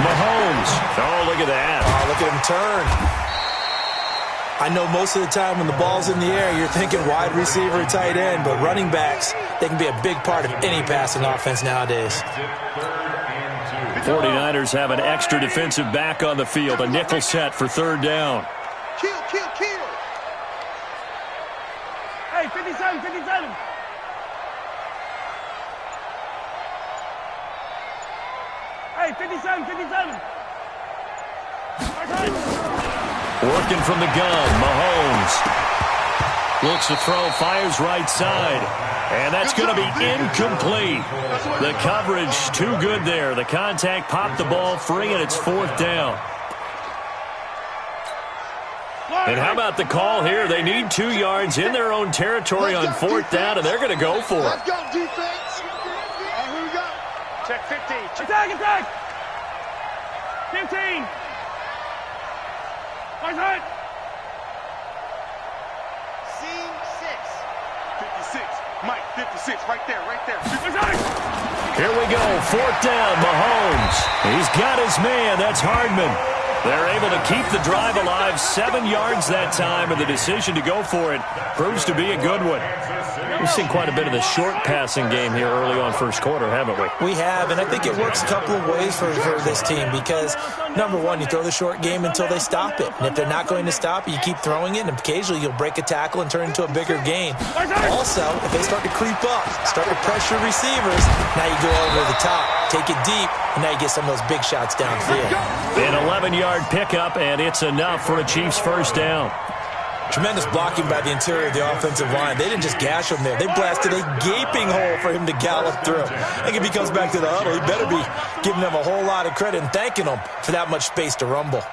Speaker 1: Mahomes. Oh, look at that.
Speaker 3: Oh, look at him turn. I know most of the time when the ball's in the air, you're thinking wide receiver, tight end, but running backs, they can be a big part of any passing offense nowadays.
Speaker 1: 49ers have an extra defensive back on the field. A nickel set for third down.
Speaker 2: Kill.
Speaker 8: Hey, 57. Hey, 57.
Speaker 1: Working from the gun, Mahomes. Looks to throw, fires right side. And that's going to be incomplete. The coverage too good there. The contact popped the ball free, and it's fourth down. And how about the call here? They need 2 yards in their own territory on fourth down, and they're going to go for it.
Speaker 2: Let's go, defense. And here we go.
Speaker 8: Check 15. Attack. 15. Right side.
Speaker 2: Scene 6. 56. Mike, 56, right there.
Speaker 1: Here we go, fourth down, Mahomes. He's got his man, that's Hardman. They're able to keep the drive alive, 7 yards that time, and the decision to go for it proves to be a good one. We've seen quite a bit of the short passing game here early on first quarter, haven't we?
Speaker 3: We have, and I think it works a couple of ways for this team because, number one, you throw the short game until they stop it. And if they're not going to stop it, you keep throwing it, and occasionally you'll break a tackle and turn it into a bigger gain. Also, if they start to creep up, start to pressure receivers, now you go over the top, take it deep, and now you get some of those big shots downfield.
Speaker 1: An 11-yard pickup, and it's enough for a Chiefs first down.
Speaker 3: Tremendous blocking by the interior of the offensive line. They didn't just gash him there. They blasted a gaping hole for him to gallop through. I think if he comes back to the huddle, he better be giving them a whole lot of credit and thanking them for that much space to rumble.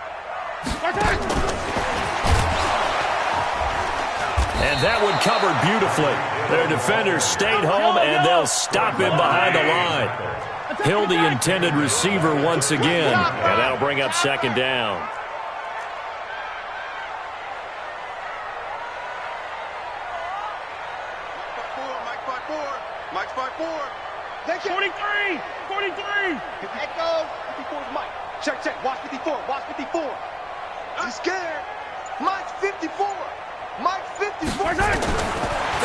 Speaker 1: And that one covered beautifully. Their defenders stayed home, and they'll stop him behind the line. Hill, the intended receiver once again, and that'll bring up second down.
Speaker 2: Mike's 5-4. They can
Speaker 8: 43.
Speaker 2: Echo. 54 is Mike. Check. Watch 54. He's scared. Mike's 54. Mike's 54.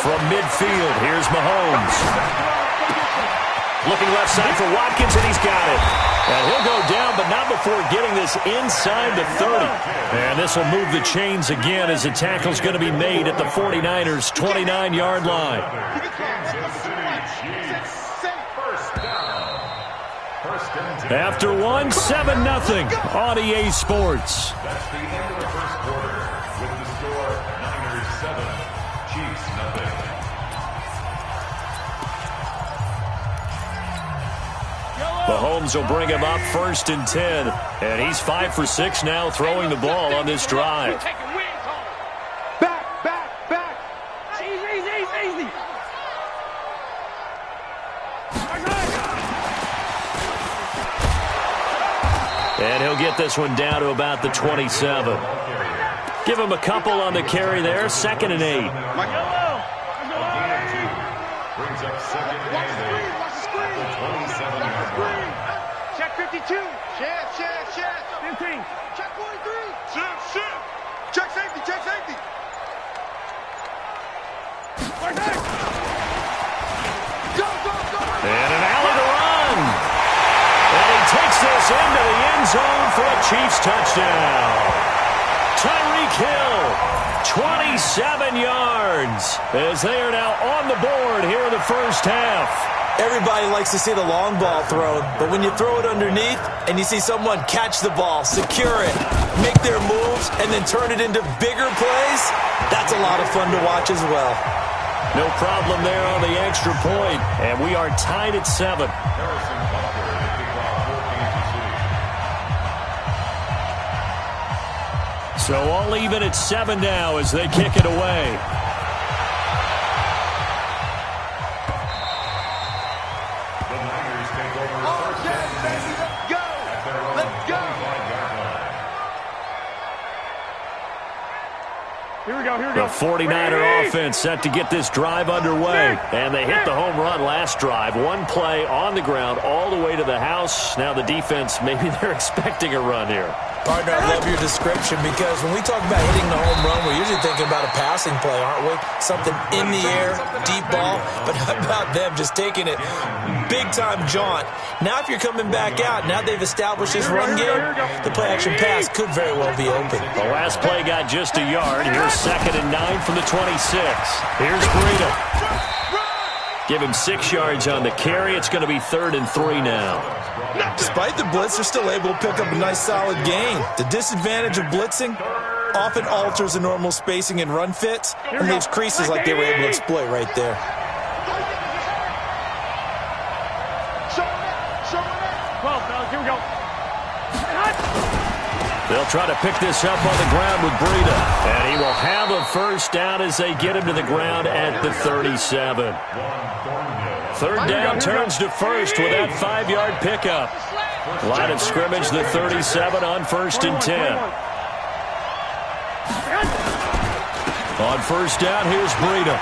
Speaker 1: From midfield, here's Mahomes. Looking left side for Watkins, and he's got it. And he'll go down, but not before getting this inside the 30. And this will move the chains again as the tackle's going to be made at the 49ers' 29-yard line. After one, 7-0 on EA Sports.
Speaker 4: That's the end of the first quarter with the score Niners 7, Chiefs nothing.
Speaker 1: Mahomes will bring him up 1st and 10. And he's 5 for 6 now throwing the ball on this drive.
Speaker 2: Back, back, back.
Speaker 8: Easy.
Speaker 1: And he'll get this one down to about the 27. Give him a couple on the carry there. 2nd and 8.
Speaker 4: Brings up 2nd and 8. The 27-yard line.
Speaker 2: Check 52. Check.
Speaker 8: 15.
Speaker 2: Check 43. Check. Check safety. Go.
Speaker 1: And an alley to run. And he takes this into the end zone for a Chiefs touchdown. Tyreek Hill, 27 yards, as they are now on the board here in the first half.
Speaker 3: Everybody likes to see the long ball thrown, but when you throw it underneath and you see someone catch the ball, secure it, make their moves, and then turn it into bigger plays, that's a lot of fun to watch as well.
Speaker 1: No problem there on the extra point, and we are tied at 7.
Speaker 4: Harrison Butker to kick off for Kansas City.
Speaker 1: So all even at 7 now as they kick it away.
Speaker 4: The Niners take over first and 10 at their own 25-yard line.
Speaker 8: Here we go.
Speaker 1: The 49er offense set to get this drive underway. And they hit the home run last drive. One play on the ground all the way to the house. Now the defense, maybe they're expecting a run here.
Speaker 3: Partner, I love your description because when we talk about hitting the home run, we're usually thinking about a passing play, aren't we? Something in the air, deep ball. But how about them just taking it big-time jaunt? Now if you're coming back out, now they've established this run game, the play-action pass could very well be open.
Speaker 1: The last play got just a yard. Here's 2nd and 9 from the 26. Here's Breida. Give him 6 yards on the carry. It's going to be 3rd and 3 now.
Speaker 3: Despite the blitz, they're still able to pick up a nice solid gain. The disadvantage of blitzing often alters the normal spacing and run fits and leaves creases like they were able to exploit right there.
Speaker 8: Here we go.
Speaker 1: They'll try to pick this up on the ground with Breida. And he will have a first down as they get him to the ground at the 37. 3rd down turns to 1st with that 5-yard pickup. Line of scrimmage, the 37 on 1st and 10. On 1st down, here's Breida.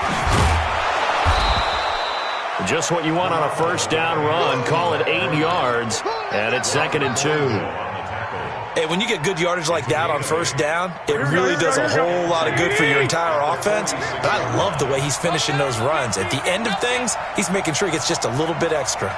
Speaker 1: Just what you want on a 1st down run. Call it 8 yards. And it's 2nd and 2.
Speaker 3: Hey, when you get good yardage like that on 1st down, it really does a whole lot of good for your entire offense. But I love the way he's finishing those runs. At the end of things, he's making sure he gets just a little bit extra.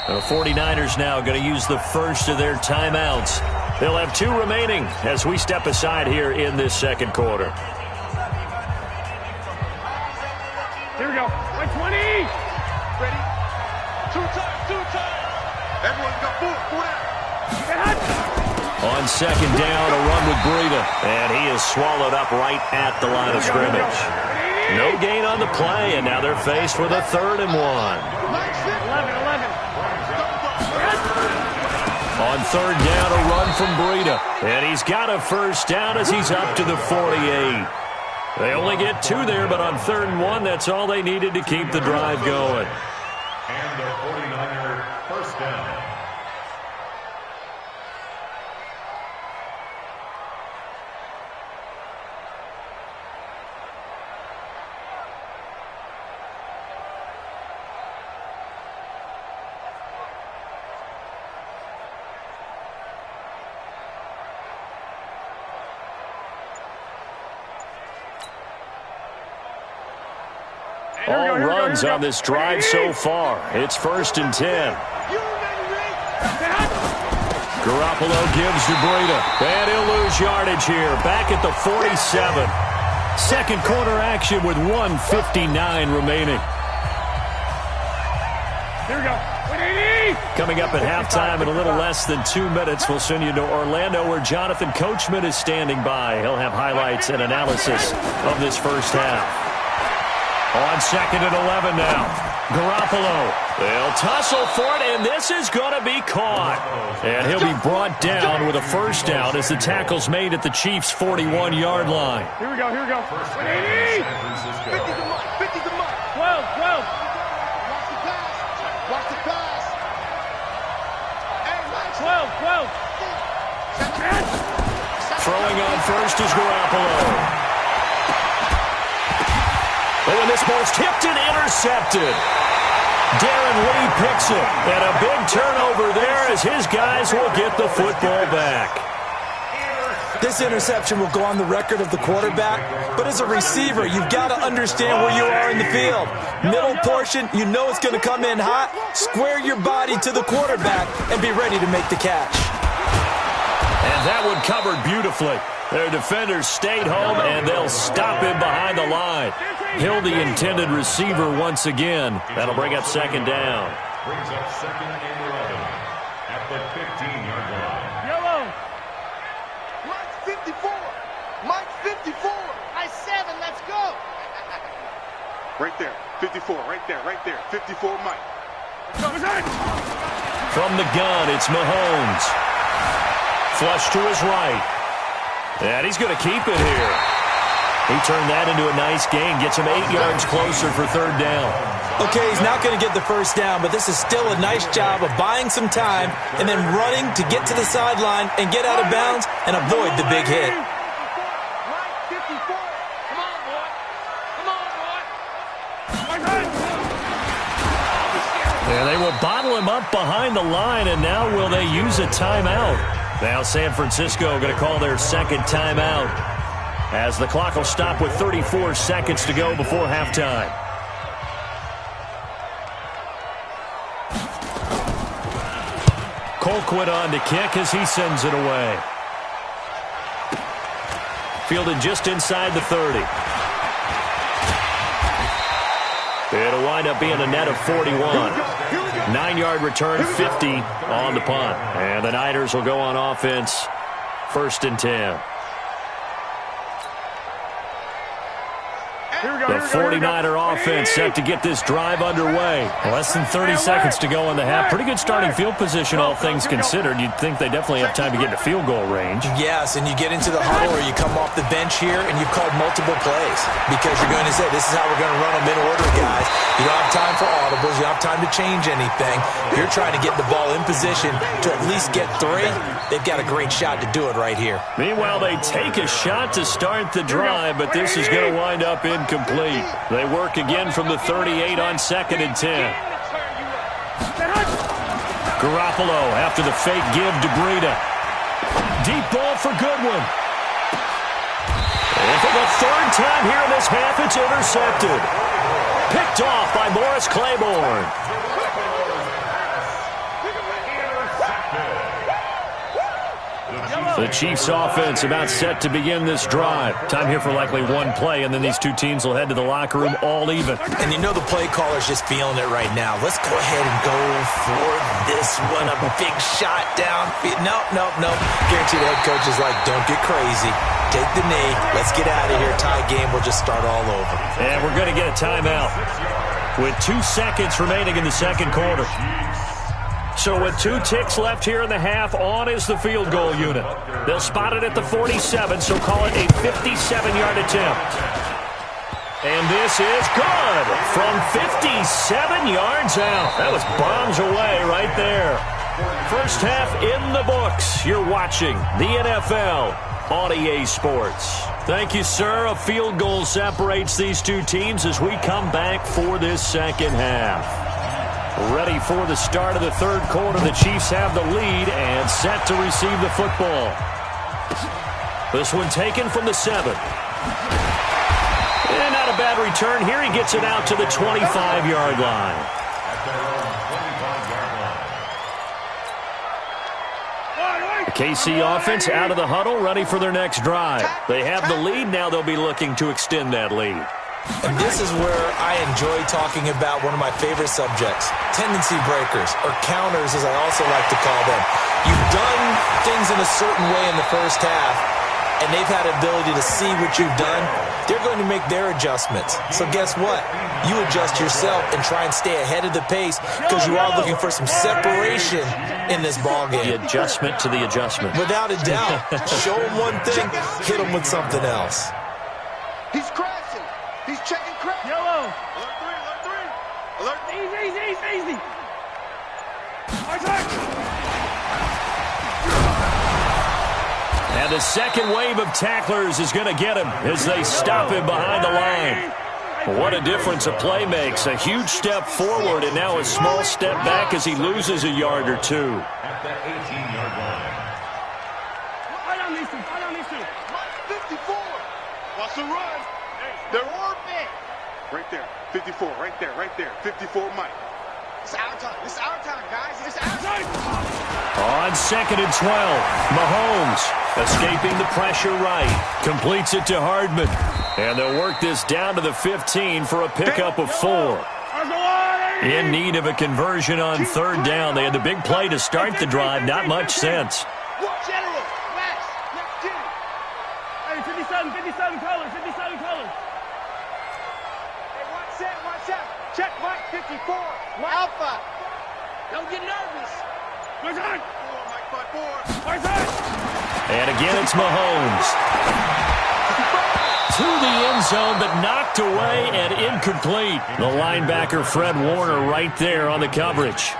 Speaker 1: The 49ers now going to use the first of their timeouts. They'll have 2 remaining as we step aside here in this 2nd quarter.
Speaker 8: Here we go. Wait, 20.
Speaker 2: Ready? 2 times. Everyone's got 4
Speaker 1: On 2nd down, a run with Breida. And he is swallowed up right at the line of scrimmage. No gain on the play, and now they're faced with a 3rd and 1.
Speaker 8: 11.
Speaker 1: On 3rd down, a run from Breida. And he's got a first down as he's up to the 48. They only get 2 there, but on 3rd and 1, that's all they needed to keep the drive going.
Speaker 4: And the 49er first down.
Speaker 1: All runs on this drive so far. It's 1st and 10. Garoppolo gives to Breida. And he'll lose yardage here. Back at the 47. Second quarter action with 1:59 remaining.
Speaker 8: Here we go.
Speaker 1: Coming up at halftime in a little less than 2 minutes, we'll send you to Orlando where Jonathan Coachman is standing by. He'll have highlights and analysis of this first half. On 2nd and 11 now. Garoppolo. They'll tussle for it, and this is going to be caught. And he'll be brought down with a first down as the tackle's made at the Chiefs' 41-yard line.
Speaker 8: Here we go, here we go.
Speaker 2: 50 to Mike, 50 to Mike.
Speaker 8: 12, 12.
Speaker 2: Watch the pass. Watch the pass. Hey, Mike.
Speaker 8: 12, 12.
Speaker 1: Throwing on first is Garoppolo. Oh, and this ball's tipped and intercepted. Darren Lee picks it. And a big turnover there as his guys will get the football back.
Speaker 3: This interception will go on the record of the quarterback, but as a receiver, you've got to understand where you are in the field. Middle portion, you know it's going to come in hot. Square your body to the quarterback and be ready to make the catch.
Speaker 1: And that one covered beautifully. Their defenders stayed home, and they'll stop him behind the line. Hill, the intended receiver once again. That'll bring up 2nd down.
Speaker 4: Brings up 2nd and 11 at the 15-yard line.
Speaker 8: Yellow.
Speaker 2: Mike's 54. Mike's 54.
Speaker 9: I 7, let's go.
Speaker 2: Right there. 54. Right there. Right there. 54 Mike.
Speaker 1: From the gun, it's Mahomes. Flush to his right. And he's going to keep it here. He turned that into a nice gain. Gets him 8 yards closer for 3rd down.
Speaker 3: Okay, he's not going to get the first down, but this is still a nice job of buying some time and then running to get to the sideline and get out of bounds and avoid the big hit.
Speaker 2: Mike 54. Come on, boy. Come on, boy.
Speaker 1: And they will bottle him up behind the line, and now will they use a timeout? Now San Francisco going to call their 2nd timeout as the clock will stop with 34 seconds to go before halftime. Colquitt on to kick as he sends it away. Fielded just inside the 30. It'll wind up being a net of 41. 9-yard return, 50 on the punt. And the Niners will go on offense, 1st and 10. The 49er offense set to get this drive underway. Less than 30 seconds to go in the half. Pretty good starting field position, all things considered. You'd think they definitely have time to get to field goal range.
Speaker 3: Yes, and you get into the huddle or you come off the bench here and you've called multiple plays because you're going to say, this is how we're going to run them in order, guys. You don't have time for audibles. You don't have time to change anything. You're trying to get the ball in position to at least get 3. They've got a great shot to do it right here.
Speaker 1: Meanwhile, they take a shot to start the drive, but this is going to wind up incomplete. They work again from the 38 on 2nd and 10. Garoppolo after the fake give to Breida. Deep ball for Goodwin. And for the 3rd time here in this half, it's intercepted. Picked off by Morris Claiborne. The Chiefs offense about set to begin this drive. Time here for likely one play, and then these two teams will head to the locker room all even.
Speaker 3: And you know the play caller's just feeling it right now. Let's go ahead and go for this one. A big shot down. No. Guarantee the head coach is like, don't get crazy. Take the knee. Let's get out of here. Tie game. We'll just start all over.
Speaker 1: And we're going to get a timeout with 2 seconds remaining in the second quarter. So with 2 ticks left here in the half, on is the field goal unit. They'll spot it at the 47, so call it a 57-yard attempt. And this is good from 57 yards out. That was bombs away right there. First half in the books. You're watching the NFL on EA Sports. Thank you, sir. A field goal separates these two teams as we come back for this second half. Ready for the start of the third quarter. The Chiefs have the lead and set to receive the football. This one taken from the 7. And not a bad on return here. He gets it out to the 25-yard line.
Speaker 4: At their own 25-yard line.
Speaker 1: The KC offense out of the huddle, ready for their next drive. They have the lead. Now they'll be looking to extend that lead.
Speaker 3: And this is where I enjoy talking about one of my favorite subjects, tendency breakers, or counters as I also like to call them. You've done things in a certain way in the first half, and they've had ability to see what you've done. They're going to make their adjustments. So guess what? You adjust yourself and try and stay ahead of the pace because you are looking for some separation in this ballgame.
Speaker 1: The adjustment to the adjustment.
Speaker 3: Without a doubt. Show them one thing, hit them with something else.
Speaker 2: He's crashing. He's checking crash.
Speaker 8: Yellow.
Speaker 2: Alert 3, alert 3. Alert 3.
Speaker 8: Easy.
Speaker 1: And the second wave of tacklers is going to get him as they stop him behind the line. What a difference a play makes. A huge step forward and now a small step back as he loses a yard or two.
Speaker 4: At the 18-yard line.
Speaker 8: Fight on these two.
Speaker 2: Mike 54. Watch the run. They're orbit. Right there. 54. Right there. 54 Mike. It's our time, guys. It's our time.
Speaker 1: On 2nd and 12, Mahomes escaping the pressure right. Completes it to Hardman. And they'll work this down to the 15 for a pickup of 4. In need of a conversion on 3rd down. They had the big play to start the drive. Not much sense.
Speaker 9: General, Max, let's get it.
Speaker 8: Hey, 57 colors.
Speaker 9: Hey, watch out. Check Mike 54. Alpha. Don't get nervous.
Speaker 2: Mike 54.
Speaker 1: And again, it's Mahomes. To the end zone, but knocked away and incomplete. The linebacker, Fred Warner, right there on the coverage.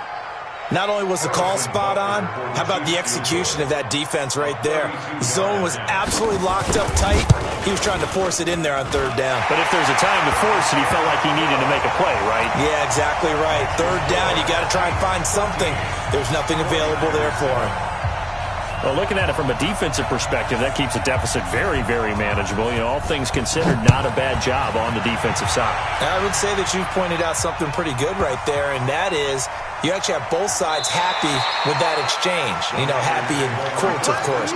Speaker 3: Not only was the call spot on, how about the execution of that defense right there? The zone was absolutely locked up tight. He was trying to force it in there on 3rd down.
Speaker 1: But if there's a time to force it, he felt like he needed to make a play, right?
Speaker 3: Yeah, exactly right. 3rd down, you got to try and find something. There's nothing available there for him.
Speaker 1: Well, looking at it from a defensive perspective, that keeps the deficit very, very manageable. You know, all things considered, not a bad job on the defensive side.
Speaker 3: I would say that you pointed out something pretty good right there, and that is you actually have both sides happy with that exchange. You know, happy in quotes, of course.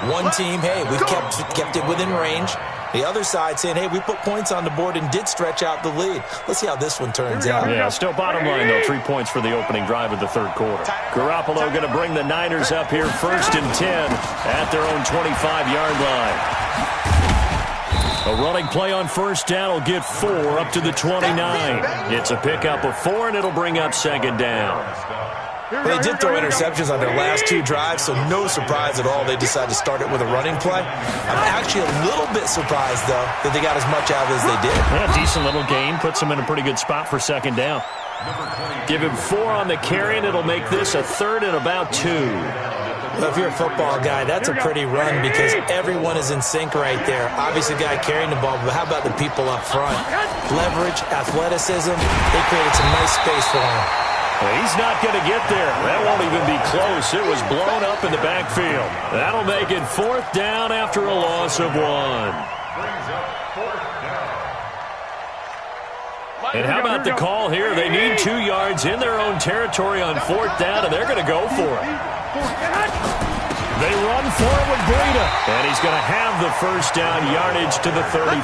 Speaker 3: One team, hey, we've kept it within range. The other side saying, hey, we put points on the board and did stretch out the lead. Let's see how this one turns out.
Speaker 1: Yeah, still bottom line, though, 3 points for the opening drive of the 3rd quarter. Garoppolo going to bring the Niners up here 1st and 10 at their own 25-yard line. A running play on 1st down will get 4 up to the 29. It's a pickup of 4, and it'll bring up 2nd down.
Speaker 3: They did throw interceptions on their last 2 drives, so no surprise at all they decided to start it with a running play. I'm actually a little bit surprised, though, that they got as much out as they did.
Speaker 1: Yeah, decent little gain. Puts them in a pretty good spot for 2nd down. Give him 4 on the carry, and it'll make this a 3rd and about 2.
Speaker 3: Well, if you're a football guy, that's a pretty run because everyone is in sync right there. Obviously, the guy carrying the ball, but how about the people up front? Leverage, athleticism, they created some nice space for him.
Speaker 1: Well, he's not going to get there. That won't even be close. It was blown up in the backfield. That'll make it 4th down after a loss of 1.
Speaker 4: Brings up 4th down.
Speaker 1: And how about the call here? They need 2 yards in their own territory on 4th down, and they're going to go for it. They run for it with Breida. And he's going to have the 1st down yardage to the 35.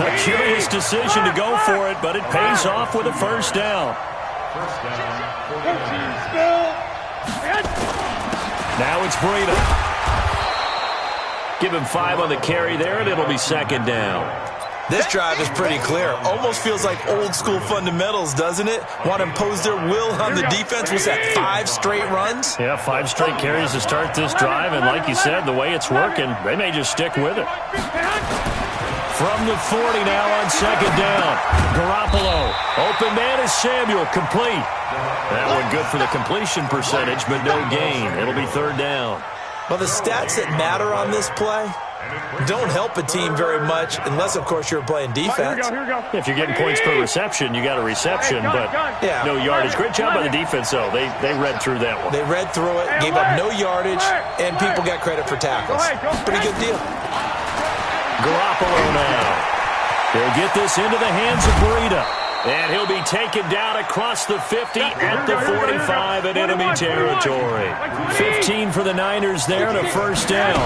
Speaker 1: A curious decision to go for it, but it pays off with a 1st down.
Speaker 4: 1st down, 14.
Speaker 1: Now it's Breida. Give him 5 on the carry there, and it'll be 2nd down.
Speaker 3: This drive is pretty clear. Almost feels like old school fundamentals, doesn't it? Want to impose their will on the defense. Was that 5 straight runs?
Speaker 1: Yeah, 5 straight carries to start this drive, and like you said, the way it's working, they may just stick with it. From the 40 now on 2nd down. Garoppolo. Open man is Samuel. Complete. That one good for the completion percentage, but no gain. It'll be 3rd down.
Speaker 3: Well, the stats that matter on this play don't help a team very much unless, of course, you're playing defense.
Speaker 1: If you're getting points per reception, you got a reception, but no yardage. Great job by the defense, though. They read through that one.
Speaker 3: They read through it, gave up no yardage, and people got credit for tackles. Pretty good deal.
Speaker 1: Garoppolo now. He'll get this into the hands of Breida. And he'll be taken down across the 50 at the 45 in enemy territory. 15 for the Niners there and a first down.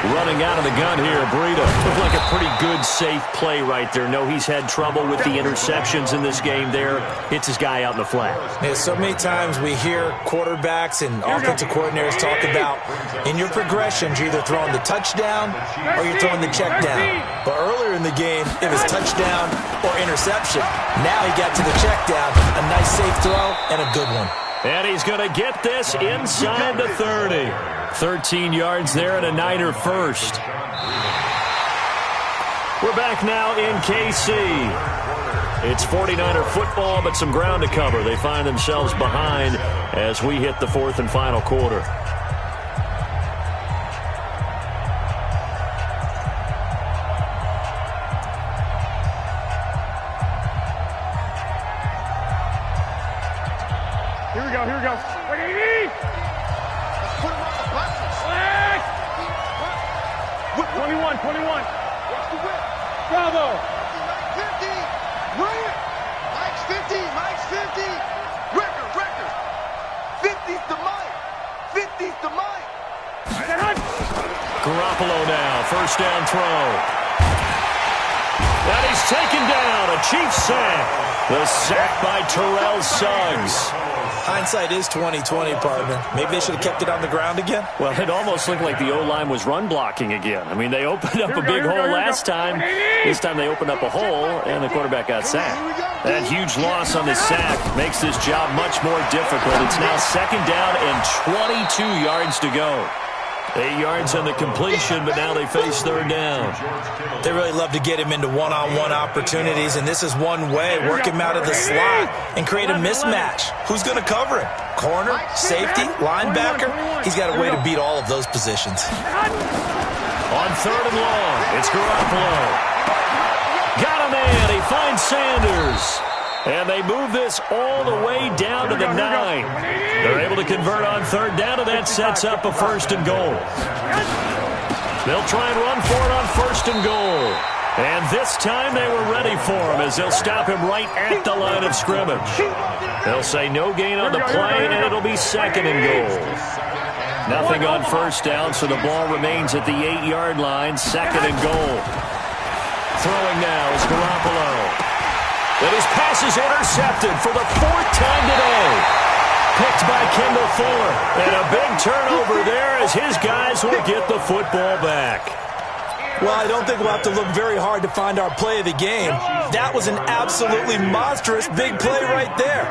Speaker 1: Running out of the gun here, Breida. Looked like a pretty good, safe play right there. No, he's had trouble with the interceptions in this game there. Hits his guy out in the flat.
Speaker 3: Yeah, so many times we hear quarterbacks and offensive coordinators talk about in your progressions, you're either throwing the touchdown or you're throwing the check down. But earlier in the game, it was touchdown or interception. Now he got to the check down. A nice safe throw and a good one.
Speaker 1: And he's going to get this inside the 30. 13 yards there and a Niner first. We're back now in KC. It's 49er football, but some ground to cover. They find themselves behind as we hit the fourth and final quarter.
Speaker 8: Here we go, here we go. 21.
Speaker 2: Watch the whip.
Speaker 8: Bravo.
Speaker 2: 50. Bring it. Mike's 50. Mike's 50. Record. 50's the Mike. 50's the Mike.
Speaker 1: Garoppolo now, first down throw. And he's taken down, a Chiefs sack. The sack by Terrell Suggs.
Speaker 3: Hindsight is 20/20, partner. Maybe they should have kept it on the ground again.
Speaker 1: Well, it almost looked like the O-line was run blocking again. I mean, they opened up a big hole last time. This time they opened up a hole, and the quarterback got sacked. That huge loss on the sack makes this job much more difficult. It's now second down and 22 yards to go. 8 yards on the completion, but now they face third down.
Speaker 3: They really love to get him into one-on-one opportunities, and this is one way. Work him out of the slot and create a mismatch. Who's going to cover him? Corner, safety, linebacker? He's got a way to beat all of those positions.
Speaker 1: On third and long, it's Garoppolo. Got a man. He finds Sanders. And they move this all the way down to the 9. They're able to convert on third down, and that sets up a first and goal. They'll try and run for it on first and goal. And this time they were ready for him as they'll stop him right at the line of scrimmage. They'll say no gain on the play, and it'll be second and goal. Nothing on first down, so the ball remains at the 8-yard line, second and goal. Throwing now is Garoppolo. And his pass is intercepted for the 4th time today. Picked by Kendall Fuller. And a big turnover there as his guys will get the football back.
Speaker 3: Well, I don't think we'll have to look very hard to find our play of the game. That was an absolutely monstrous big play right there.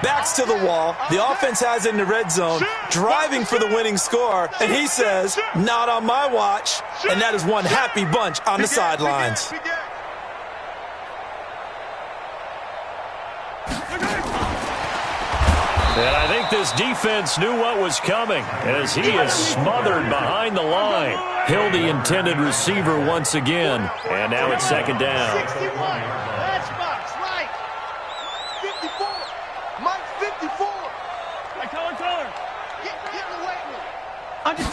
Speaker 3: Backs to the wall. The offense has it in the red zone, driving for the winning score. And he says, not on my watch. And that is one happy bunch on the sidelines.
Speaker 1: And I think this defense knew what was coming as he is smothered behind the line. Hill, the intended receiver once again. And now it's second down.
Speaker 2: 61. Matchbox, right. 54. Mike 54.
Speaker 8: Color.
Speaker 2: Get away with it.
Speaker 8: Under 6.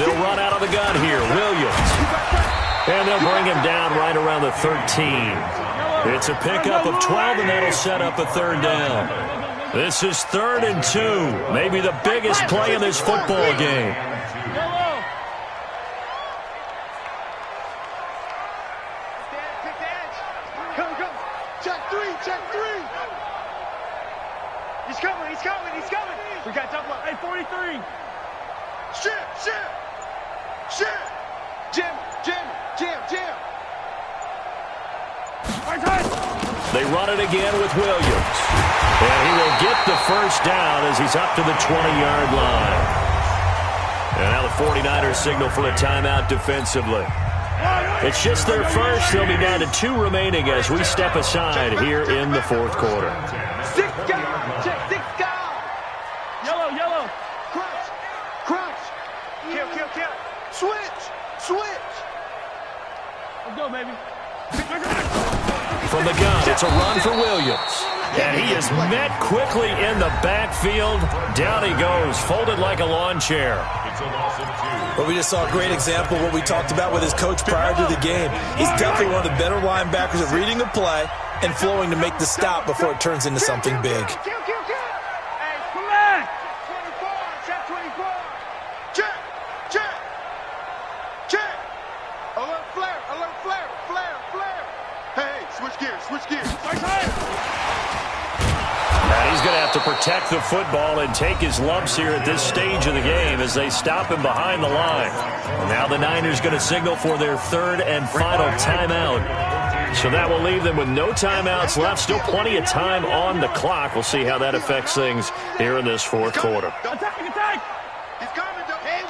Speaker 1: They'll run out of the gun here. Williams. And they'll bring him down right around the 13. It's a pickup of 12, and that'll set up a third down. This is 3rd and 2. Maybe the biggest play in this football game.
Speaker 2: Come. Check three. He's coming.
Speaker 8: We got double. Hey, 43.
Speaker 2: Shit. Jam.
Speaker 1: They run it again with Williams. And he will get the first down as he's up to the 20-yard line. And now the 49ers signal for a timeout defensively. It's just their first. They'll be down to 2 remaining as we step aside here in the fourth quarter.
Speaker 2: 6 guys. Check 6 guys.
Speaker 8: Yellow.
Speaker 2: Crouch. Kill. Switch.
Speaker 8: Let's go, baby.
Speaker 1: From the gun, it's a run for Williams. And he is met quickly in the backfield. Down he goes, folded like a lawn chair.
Speaker 3: Well, we just saw a great example of what we talked about with his coach prior to the game. He's definitely one of the better linebackers at reading the play and flowing to make the stop before it turns into something big.
Speaker 9: Hey, come on! 24, check 24.
Speaker 2: Check, check, check. Alert flare, alert flare, flare, flare. Hey, switch gears, switch gears.
Speaker 1: And he's going to have to protect the football and take his lumps here at this stage of the game as they stop him behind the line. And now the Niners going to signal for their third and final timeout. So that will leave them with no timeouts left. Still plenty of time on the clock. We'll see how that affects things here in this fourth quarter.
Speaker 9: Attack, attack!
Speaker 2: He's coming, though.
Speaker 9: Hey,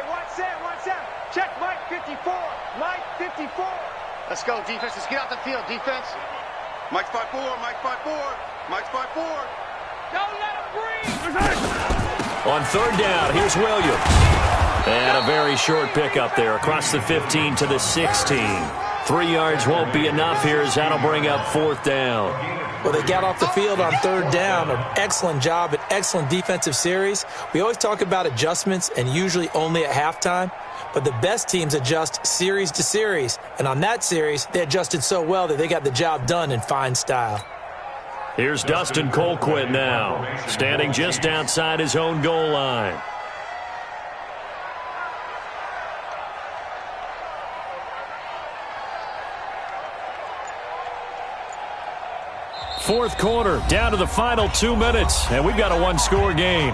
Speaker 9: watch that, watch that. Check Mike 54. Mike 54. Let's go, defense. Let's get out the field, defense.
Speaker 2: Mike's 5'4", Mike's 5'4", Mike's 5'4".
Speaker 9: Don't let him breathe.
Speaker 1: On third down, here's Williams. And a very short pickup there across the 15 to the 16. 3 yards won't be enough here as that'll bring up fourth down.
Speaker 3: Well, they got off the field on third down. An excellent job, an excellent defensive series. We always talk about adjustments and usually only at halftime. But the best teams adjust series to series. And on that series, they adjusted so well that they got the job done in fine style.
Speaker 1: Here's Dustin Colquitt now, standing just outside his own goal line. Fourth quarter, down to the final 2 minutes, and we've got a one-score game.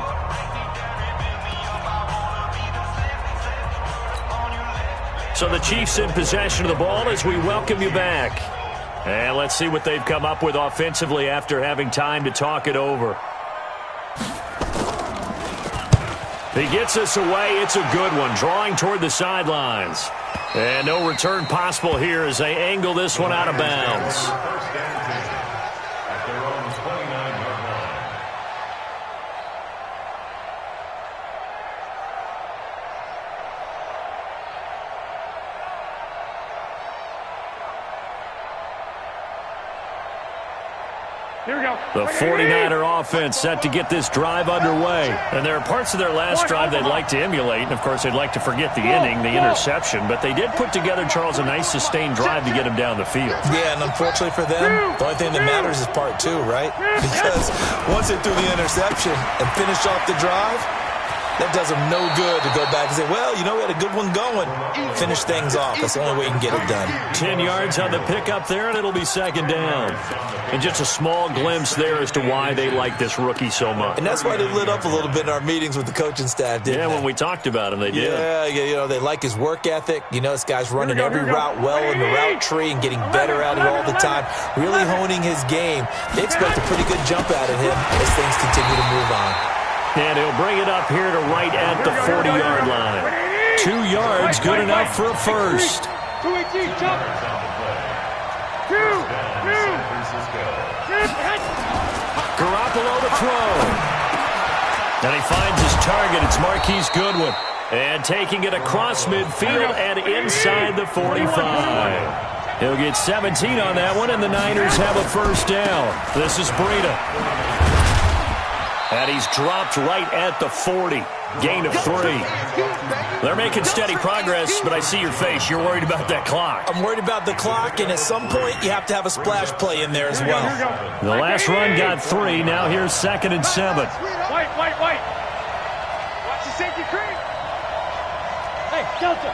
Speaker 1: So the Chiefs in possession of the ball as we welcome you back. And let's see what they've come up with offensively after having time to talk it over. He gets us away. It's a good one, drawing toward the sidelines. And no return possible here as they angle this one out of bounds.
Speaker 8: Here we go.
Speaker 1: The 49er offense set to get this drive underway. And there are parts of their last drive they'd like to emulate. And, of course, they'd like to forget the inning, the interception. But they did put together, Charles, a nice sustained drive to get him down the field.
Speaker 3: Yeah, and unfortunately for them, the only thing that matters is part 2, right? Because once they threw the interception and finished off the drive, that does them no good to go back and say, well, you know, we had a good one going. Finish things off. That's the only way you can get it done.
Speaker 1: 10 yards on the pickup there, and it'll be second down. And just a small glimpse there as to why they like this rookie so much.
Speaker 3: And that's why they lit up a little bit in our meetings with the coaching staff, didn't they?
Speaker 1: When we talked about him, they did.
Speaker 3: Yeah, you know, they like his work ethic. You know, this guy's running every route well in the route tree and getting better at it all the time, really honing his game. They expect a pretty good jump out of him as things continue to move on.
Speaker 1: And he'll bring it up here to right at the 40-yard line. 2 yards, good enough for a first. Garoppolo to throw. And he finds his target. It's Marquise Goodwin. And taking it across midfield and inside the 45. He'll get 17 on that one, and the Niners have a first down. This is Breida. And he's dropped right at the 40. Gain of 3. They're making steady progress, but I see your face. You're worried about that clock.
Speaker 3: I'm worried about the clock, and at some point, you have to have a splash play in there as well.
Speaker 1: The last run got 3. Now here's 2nd and 7.
Speaker 8: White.
Speaker 9: Watch the safety creep.
Speaker 8: Hey, Delta.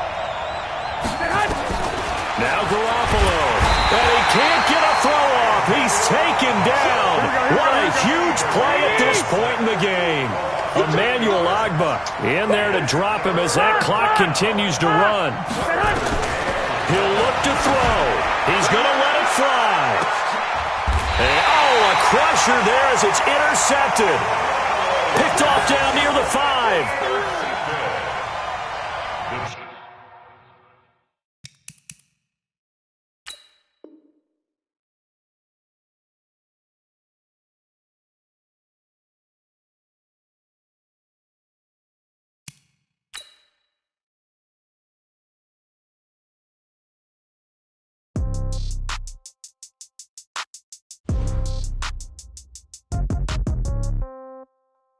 Speaker 1: Now Garoppolo. And he can't get a throw off. He's taken down. What a huge play at this point in the game. Emmanuel Ogbah in there to drop him as that clock continues to run. He'll look to throw. He's going to let it fly. And, a crusher there as it's intercepted. Picked off down near the 5.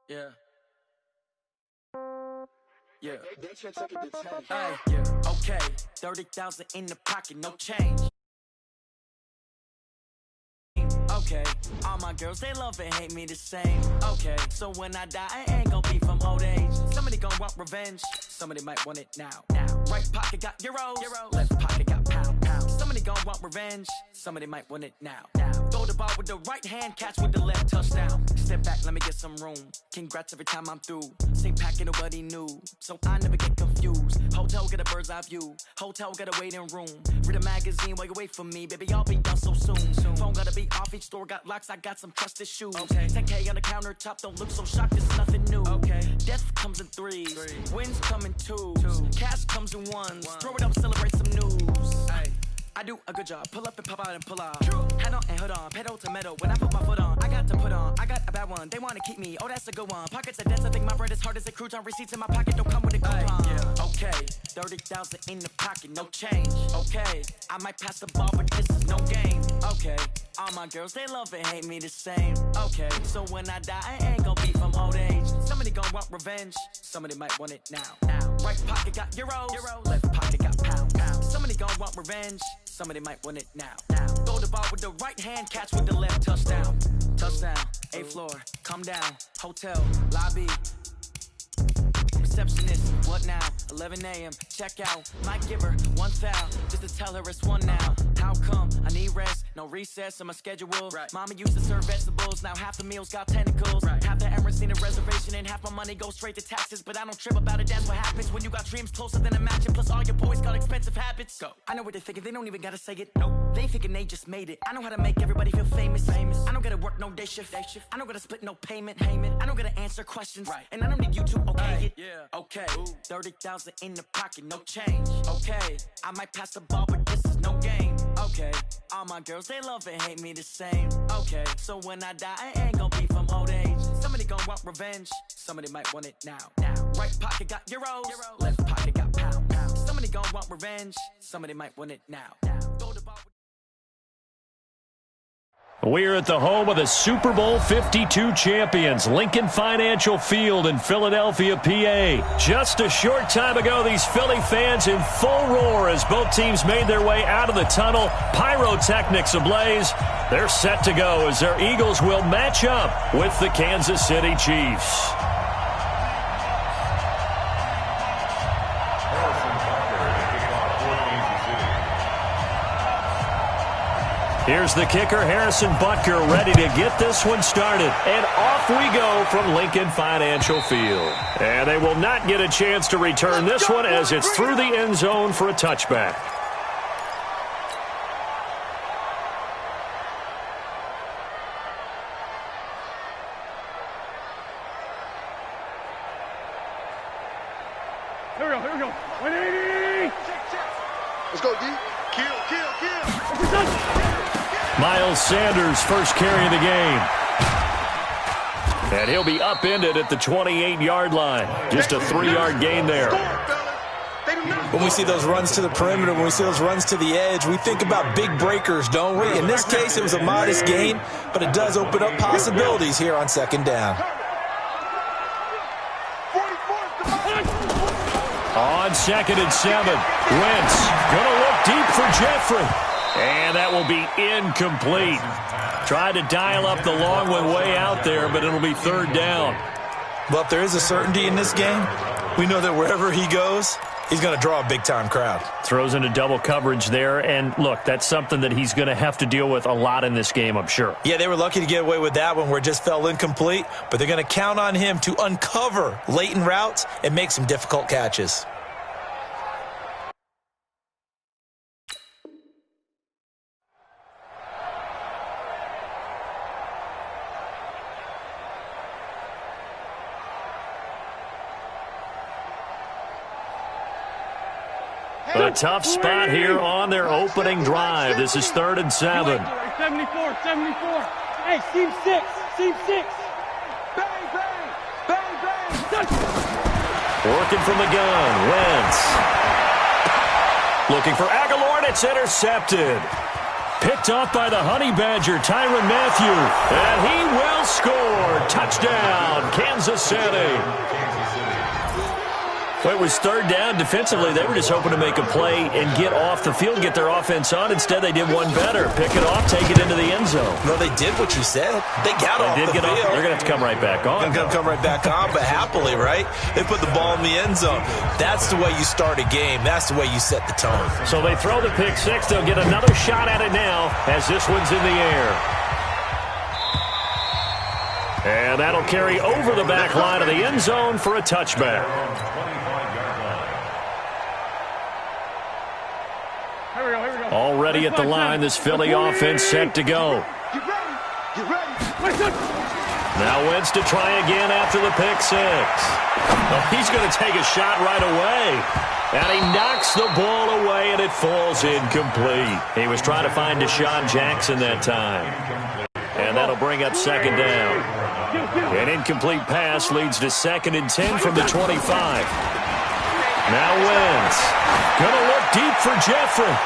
Speaker 5: Yeah. Yeah. Hey, yeah. Okay. 30,000 in the pocket, no change. Okay, all my girls, they love and hate me the same. Okay, so when I die, I ain't gon' be from old age. Somebody gon' want revenge, somebody might want it now. Right pocket got euros, left pocket got pound. Somebody gon' want revenge, somebody might want it now. Throw the ball with the right hand, catch with the left, touchdown. Step back, let me get some room. Congrats every time I'm through. Same packet, nobody knew, so I never get confused. Hotel get a bird's eye view, hotel got a waiting room. Read a magazine while you wait for me, baby, I'll be done so soon. Phone gotta be off, each store got locks, I got some trusted shoes. 10K on the countertop, don't look so shocked, it's nothing new. Death comes in threes, wins come in twos, cash comes in ones. Throw it up, celebrate some news. I do a good job, pull up and pop out and pull out. Head on and hood on, pedal to metal. When I put my foot on, I got to put on. I got a bad one, they wanna keep me, oh that's a good one. Pockets are dense, I think my bread is hard as a crouton. Receipts in my pocket don't come with a coupon. Okay, 30,000 in the pocket, no change. Okay, I might pass the ball, but this is no game. Okay, all my girls, they love and hate me the same. Okay, so when I die, I ain't gon' be from old age. Somebody gon' want revenge, somebody might want it now. Right pocket got euros, left pocket got pound. Somebody gon' want revenge, somebody might want it now. Throw the ball with the right hand, catch with the left, touchdown. Touchdown, 8th floor, come down, hotel, lobby. Receptionist, what now? 11 a.m. check out. Might give her one foul just to tell her it's one now. How come? I need rest, no recess in my schedule. Mama used to serve vegetables, now half the meals got tentacles. Half the errands need a reservation and half my money goes straight to taxes. But I don't trip about it, that's what happens when you got dreams closer than a match. And plus all your boys got expensive habits. Go. I know what they're thinking, they don't even gotta say it. Nope. They thinking they just made it. I know how to make everybody feel famous. I don't gotta work no day shift. I don't gotta split no payment. I don't gotta answer questions. And I don't need you to okay it. Okay, 30,000 in the pocket, no change. Okay, I might pass the ball, but this is no game. Okay, all my girls, they love and hate me the same. Okay, so when I die, I ain't gon' be from old age. Somebody gon' want revenge, somebody might want it now. Right pocket got euros, left pocket got pound. Somebody gon' want revenge, somebody might want it now. Throw the ball.
Speaker 1: We're at the home of the Super Bowl 52 champions, Lincoln Financial Field in Philadelphia, PA. Just a short time ago, these Philly fans in full roar as both teams made their way out of the tunnel. Pyrotechnics ablaze. They're set to go as their Eagles will match up with the Kansas City Chiefs. Here's the kicker, Harrison Butker, ready to get this one started. And off we go from Lincoln Financial Field. And they will not get a chance to return this one as it's through the end zone for a touchback.
Speaker 8: Here we go. 180.
Speaker 2: Let's go, D. Kill.
Speaker 1: Miles Sanders, first carry of the game. And he'll be upended at the 28-yard line. Just a 3-yard gain there.
Speaker 3: When we see those runs to the perimeter, when we see those runs to the edge, we think about big breakers, don't we? In this case, it was a modest gain, but it does open up possibilities here on second down.
Speaker 1: On 2nd and 7, Wentz going to look deep for Jeffrey. And that will be incomplete. Tried to dial up the long one way out there, but it'll be 3rd down.
Speaker 3: Well, if there is a certainty in this game, we know that wherever he goes, he's going to draw a big-time crowd.
Speaker 1: Throws into double coverage there, and look, that's something that he's going to have to deal with a lot in this game, I'm sure.
Speaker 3: Yeah, they were lucky to get away with that one where it just fell incomplete, but they're going to count on him to uncover latent routes and make some difficult catches.
Speaker 1: A tough spot here on their opening drive. This is 3rd and 7.
Speaker 8: 74. Hey, seam 6.
Speaker 2: Bang, bang.
Speaker 1: Working from the gun, Wentz. Looking for Aguilar, and it's intercepted. Picked off by the Honey Badger, Tyrann Mathieu. And he will score. Touchdown, Kansas City. Well, it was third down. Defensively, they were just hoping to make a play and get off the field, get their offense on. Instead, they did one better. Pick it off, take it into the end zone.
Speaker 3: No, they did what you said. They got off the field.
Speaker 1: They're going to have to come right back on.
Speaker 3: They're going to come right back on, but happily, right? They put the ball in the end zone. That's the way you start a game. That's the way you set the tone.
Speaker 1: So they throw the pick six. They'll get another shot at it now as this one's in the air. And that'll carry over the back line of the end zone for a touchback. Already at the line, this Philly offense set to go. Now Wentz to try again after the pick six. Well, he's going to take a shot right away. And he knocks the ball away, and it falls incomplete. He was trying to find Deshaun Jackson that time. And that'll bring up second down. An incomplete pass leads to 2nd and 10 from the 25. Now Wentz. Going to look deep for Jeffrey.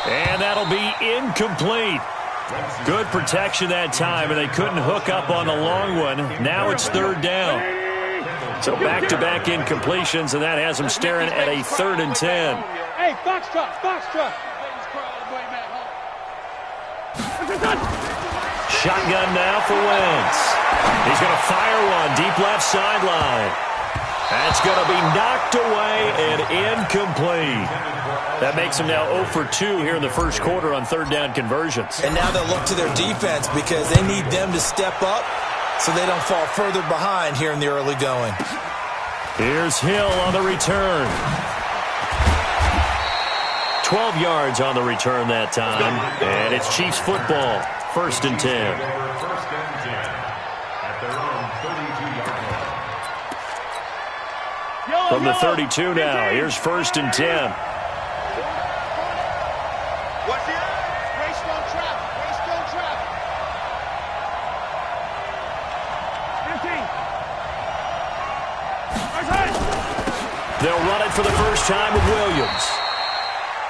Speaker 1: And that'll be incomplete. Good protection that time, and they couldn't hook up on the long one. Now it's third down. So back-to-back incompletions, and that has them staring at a 3rd and 10.
Speaker 8: Hey, box truck, box truck.
Speaker 1: Shotgun now for Wentz. He's going to fire one deep left sideline. That's going to be knocked away and incomplete. That makes them now 0 for 2 here in the first quarter on third down conversions.
Speaker 3: And now they'll look to their defense because they need them to step up so they don't fall further behind here in the early going.
Speaker 1: Here's Hill on the return. 12 yards on the return that time. And it's Chiefs football. 1st and 10. From the 32 now. Here's 1st and 10.
Speaker 2: What's the Waste on traffic. Waste on traffic.
Speaker 8: 15.
Speaker 1: They'll run it for the first time with Williams.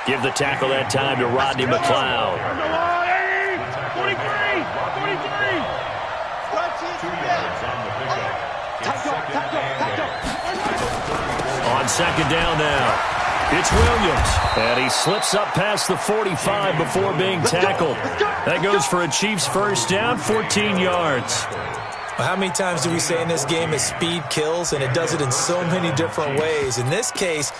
Speaker 1: Give the tackle that time to Rodney McLeod.
Speaker 8: 43. 43.
Speaker 1: On second down now. It's Williams, and he slips up past the 45 before being tackled. That goes for a Chiefs first down, 14 yards.
Speaker 3: Well, how many times do we say in this game that speed kills, and it does it in so many different ways? In this case,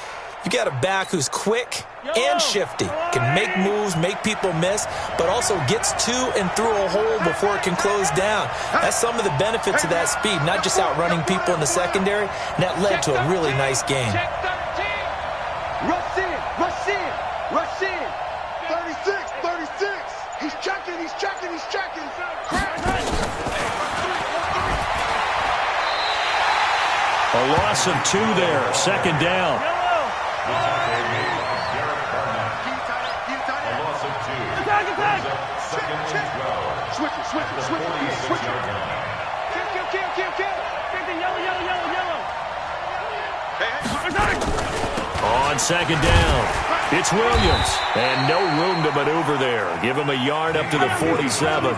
Speaker 3: you got a back who's quick and shifty, can make moves, make people miss, but also gets to and through a hole before it can close down. That's some of the benefits of that speed, not just outrunning people in the secondary, and that led to a really nice game.
Speaker 2: Rush in, rush in, rush in. 36, 36. He's checking, he's checking, he's checking.
Speaker 1: A loss of 2 there, second down.
Speaker 2: Switch it, switch it, switch it, switch it. Kill.
Speaker 8: 50, yellow.
Speaker 1: On second down, it's Williams, and no room to maneuver there. Give him a yard up to the 47.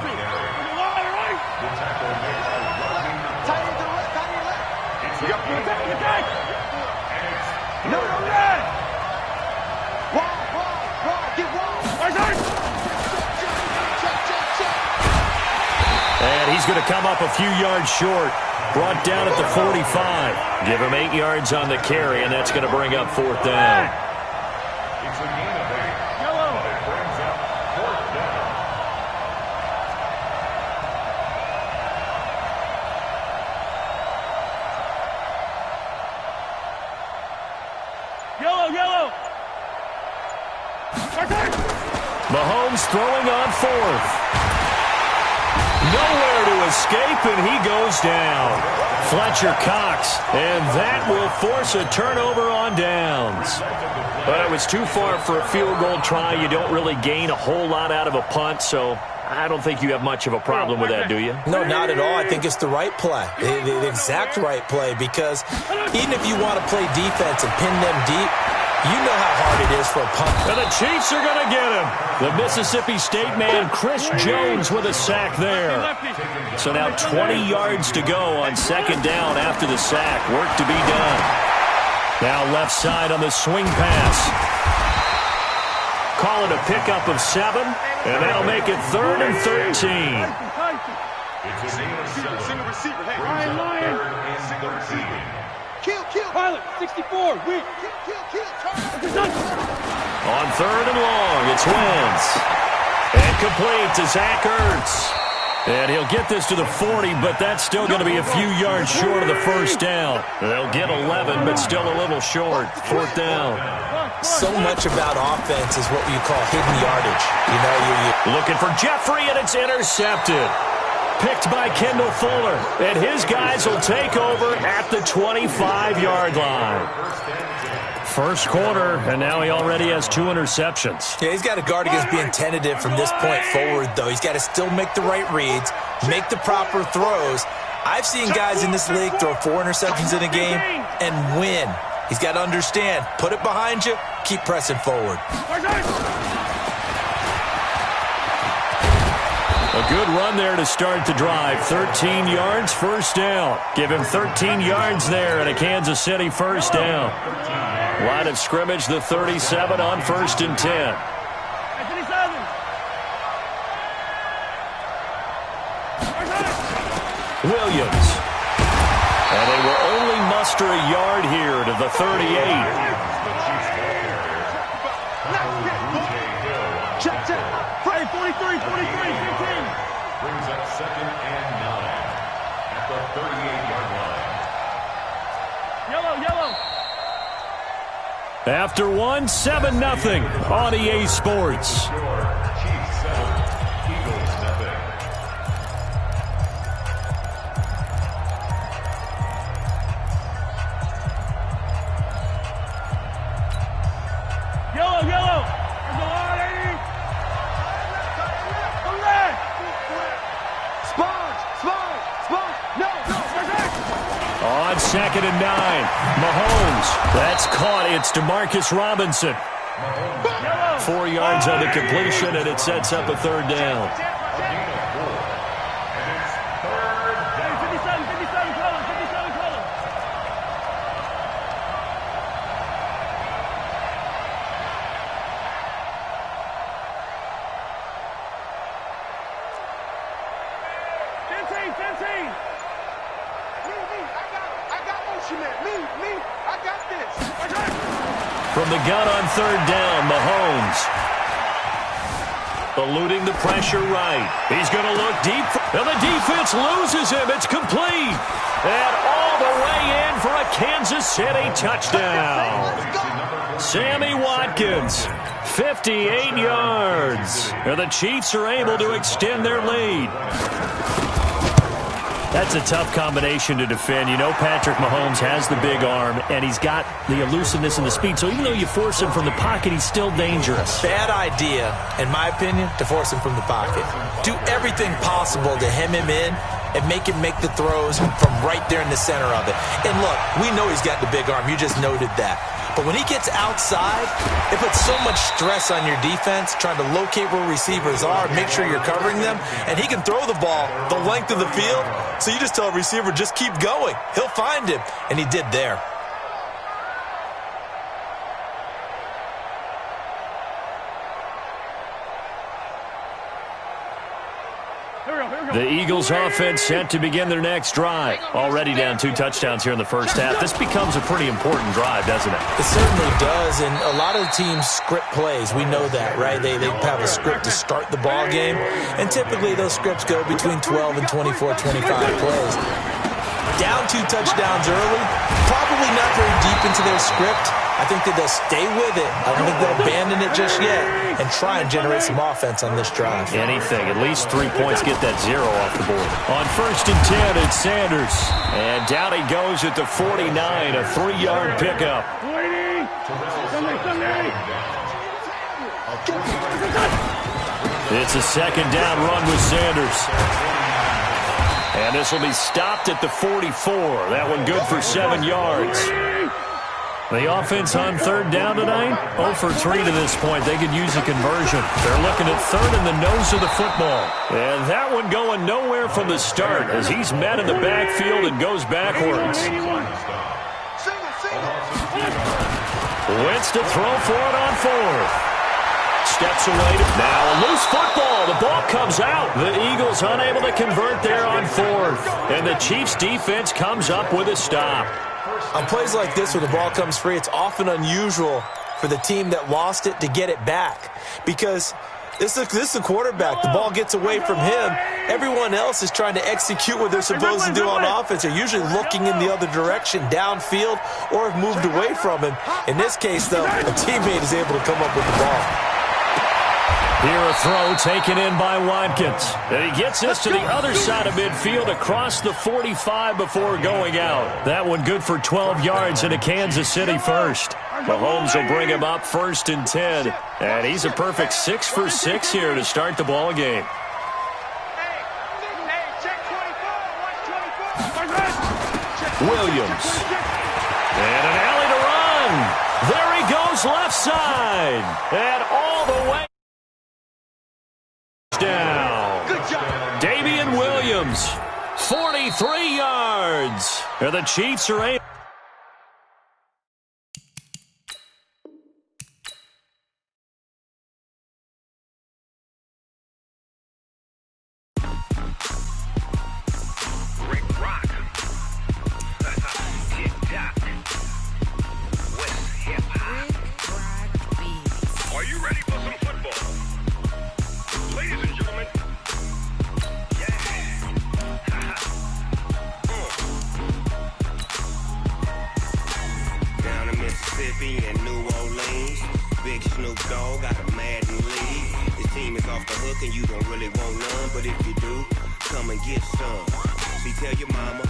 Speaker 1: And he's going to come up a few yards short. Brought down at the 45. Give him 8 yards on the carry, and that's going to bring up 4th down.
Speaker 4: It's a gain of 8. But it brings up 4th down.
Speaker 8: Yellow.
Speaker 1: Mahomes throwing on 4th. Nowhere to escape, and he goes down. Fletcher Cox, and that will force a turnover on downs. But it was too far for a field goal try. You don't really gain a whole lot out of a punt, so I don't think you have much of a problem with that, do you?
Speaker 3: No, not at all. I think it's the right play, the exact right play, because even if you want to play defense and pin them deep, You know how hard it is for a punt.
Speaker 1: And the Chiefs are going to get him. The Mississippi State man, Chris Jones, with a sack there. So now 20 yards to go on second down after the sack. Work to be done. Now left side on the swing pass. Call it a pickup of 7, and that'll make it 3rd and 13.
Speaker 2: Single receiver. Hey,
Speaker 8: Ryan Lyon.
Speaker 2: Kill.
Speaker 8: Pilot, 64. Win.
Speaker 2: Kill.
Speaker 1: On 3rd and long, it's Wentz. And complete to Zach Ertz. And he'll get this to the 40, but that's still going to be a few yards short of the first down. They'll get 11, but still a little short. 4th down.
Speaker 3: So much about offense is what you call hidden yardage. You know, you're
Speaker 1: looking for Jeffrey, and it's intercepted. Picked by Kendall Fuller, and his guys will take over at the 25-yard line. First quarter, and now he already has 2 interceptions.
Speaker 3: Yeah, he's got to guard against being tentative from this point forward, though. He's got to still make the right reads, make the proper throws. I've seen guys in this league throw 4 interceptions in a game and win. He's got to understand, put it behind you, keep pressing forward.
Speaker 1: A good run there to start the drive. 13 yards, first down. Give him 13 yards there and a Kansas City first down. Line of scrimmage, the 37 on 1st and 10. Williams. And they will only muster a yard here to the 38.
Speaker 2: Check.
Speaker 8: 43, 15.
Speaker 4: Brings up 2nd and 9 at the 38-yard line.
Speaker 8: Yellow.
Speaker 1: After 1, 7-0 on EA Sports.
Speaker 4: Chiefs 7, Eagles 0.
Speaker 8: Yellow.
Speaker 1: On 2nd and 9, Mahomes. That's caught. It's Demarcus Robinson. 4 yards on the completion, and it sets up a 3rd down.
Speaker 8: 57 color.
Speaker 1: From the gun on 3rd down, Mahomes. Eluding the pressure right. He's going to look deep. And the defense loses him. It's complete. And all the way in for a Kansas City touchdown. Sammy Watkins, 58 yards. And the Chiefs are able to extend their lead. That's a tough combination to defend. You know Patrick Mahomes has the big arm, and he's got the elusiveness and the speed. So even though you force him from the pocket, he's still dangerous.
Speaker 3: Bad idea, in my opinion, to force him from the pocket. Do everything possible to hem him in and make him make the throws from right there in the center of it. And look, we know he's got the big arm. You just noted that. But when he gets outside, it puts so much stress on your defense trying to locate where receivers are, make sure you're covering them, and he can throw the ball the length of the field. So you just tell a receiver, just keep going. He'll find him, and he did there.
Speaker 1: The Eagles offense set to begin their next drive. Already down 2 touchdowns here in the first half. This becomes a pretty important drive, doesn't it?
Speaker 3: It certainly does, and a lot of the teams script plays. We know that, right? They have a script to start the ball game, and typically those scripts go between 12 and 24, 25 plays. Down 2 touchdowns early, probably not very deep into their script. I think that they'll stay with it. I don't think they'll abandon it just yet and try and generate some offense on this drive.
Speaker 1: Anything. At least 3 points, get that 0 off the board. On 1st and 10, it's Sanders. And down he goes at the 49, a 3-yard pickup. It's a 2nd down run with Sanders. And this will be stopped at the 44. That one good for 7 yards. The offense on third down tonight, 0 for 3 to this point. They could use a conversion. They're looking at third in the nose of the football. And that one going nowhere from the start as he's met in the backfield and goes backwards. Wentz to throw for it on fourth. Steps away. Now a loose football. The ball comes out. The Eagles unable to convert there on fourth. And the Chiefs defense comes up with a stop.
Speaker 3: On plays like this where the ball comes free, it's often unusual for the team that lost it to get it back. Because this is the quarterback. The ball gets away from him. Everyone else is trying to execute what they're supposed to do on offense. They're usually looking in the other direction, downfield, or have moved away from him. In this case, though, a teammate is able to come up with the ball.
Speaker 1: Here a throw taken in by Watkins. And he gets this to the other side of midfield across the 45 before going out. That one good for 12 yards into Kansas City first. Mahomes will bring him up 1st and 10. And he's a perfect 6 for 6 here to start the ball game. Williams. And an alley to run. There he goes left side. And all the way down.
Speaker 2: Good job.
Speaker 1: Damian Williams, 43 yards. And the Chiefs are able.
Speaker 6: Rick Rock. Tick-tock. West hip-hop. Are you ready for some football? Ladies and gentlemen. Yeah. Down in Mississippi and New Orleans, Big Snoop Dogg got a Madden league. His team is off the hook and you don't really want none, but if you do, come and get some. See, tell your mama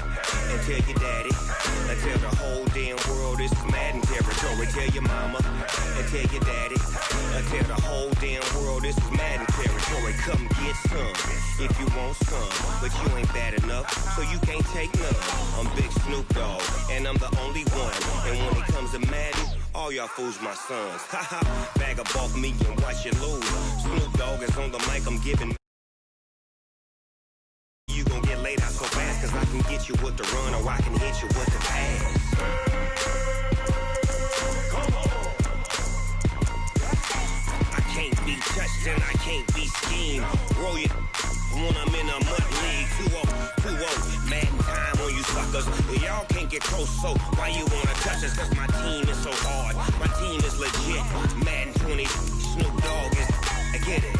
Speaker 6: and tell your daddy and tell the whole damn world this is Madden territory. Tell your mama and tell your daddy and tell the whole damn world this is Madden territory. Come get some if you want some, but you ain't bad enough, so you can't take none. I'm Big Snoop Dogg and I'm the only one, and when it comes to Madden, all y'all fools my sons. Haha, bag up off me and watch you lose. Snoop Dogg is on the mic, I'm giving. You gon' get laid out so fast, cause I can get you with the run or I can hit you with the pass. I can't be touched and I can't be schemed. Roll you when I'm in a mud league. 2-0, Madden time on you suckers. Y'all can't get close, so why you wanna touch us? Cause my team is so hard. My team is legit. Madden 20, Snoop Dogg is, I get it.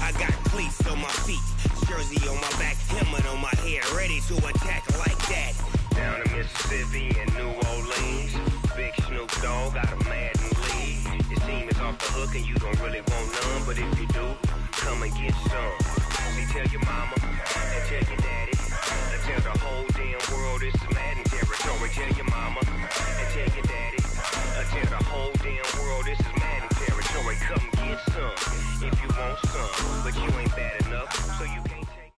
Speaker 6: I got cleats on my feet, jersey on my back, helmet on my head, ready to attack like that. Down in Mississippi and New Orleans, Big Snoop Dogg got a Madden league. His team is off the hook and you don't really want none, but if you do, come and get some. See, tell your mama and tell your daddy and tell the whole damn world this is Madden territory. Tell your mama and tell your daddy and tell the whole damn world this is Madden territory. Come get some if you want some, but you ain't bad enough, so you can't take.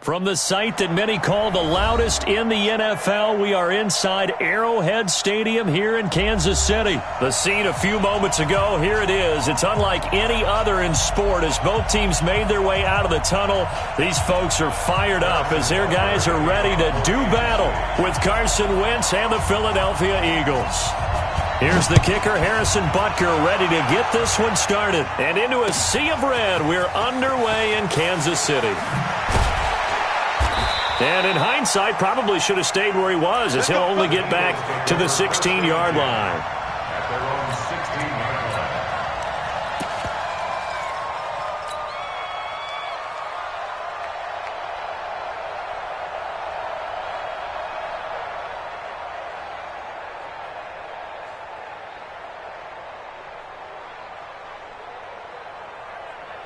Speaker 1: From the site that many call the loudest in the NFL, we are inside Arrowhead Stadium here in Kansas City. The scene a few moments ago, here it is. It's unlike any other in sport as both teams made their way out of the tunnel. These folks are fired up as their guys are ready to do battle with Carson Wentz and the Philadelphia Eagles. Here's the kicker, Harrison Butker, ready to get this one started. And into a sea of red, we're underway in Kansas City. And in hindsight, probably should have stayed where he was as he'll only get back to the 16-yard line.
Speaker 4: At their own 16-yard line.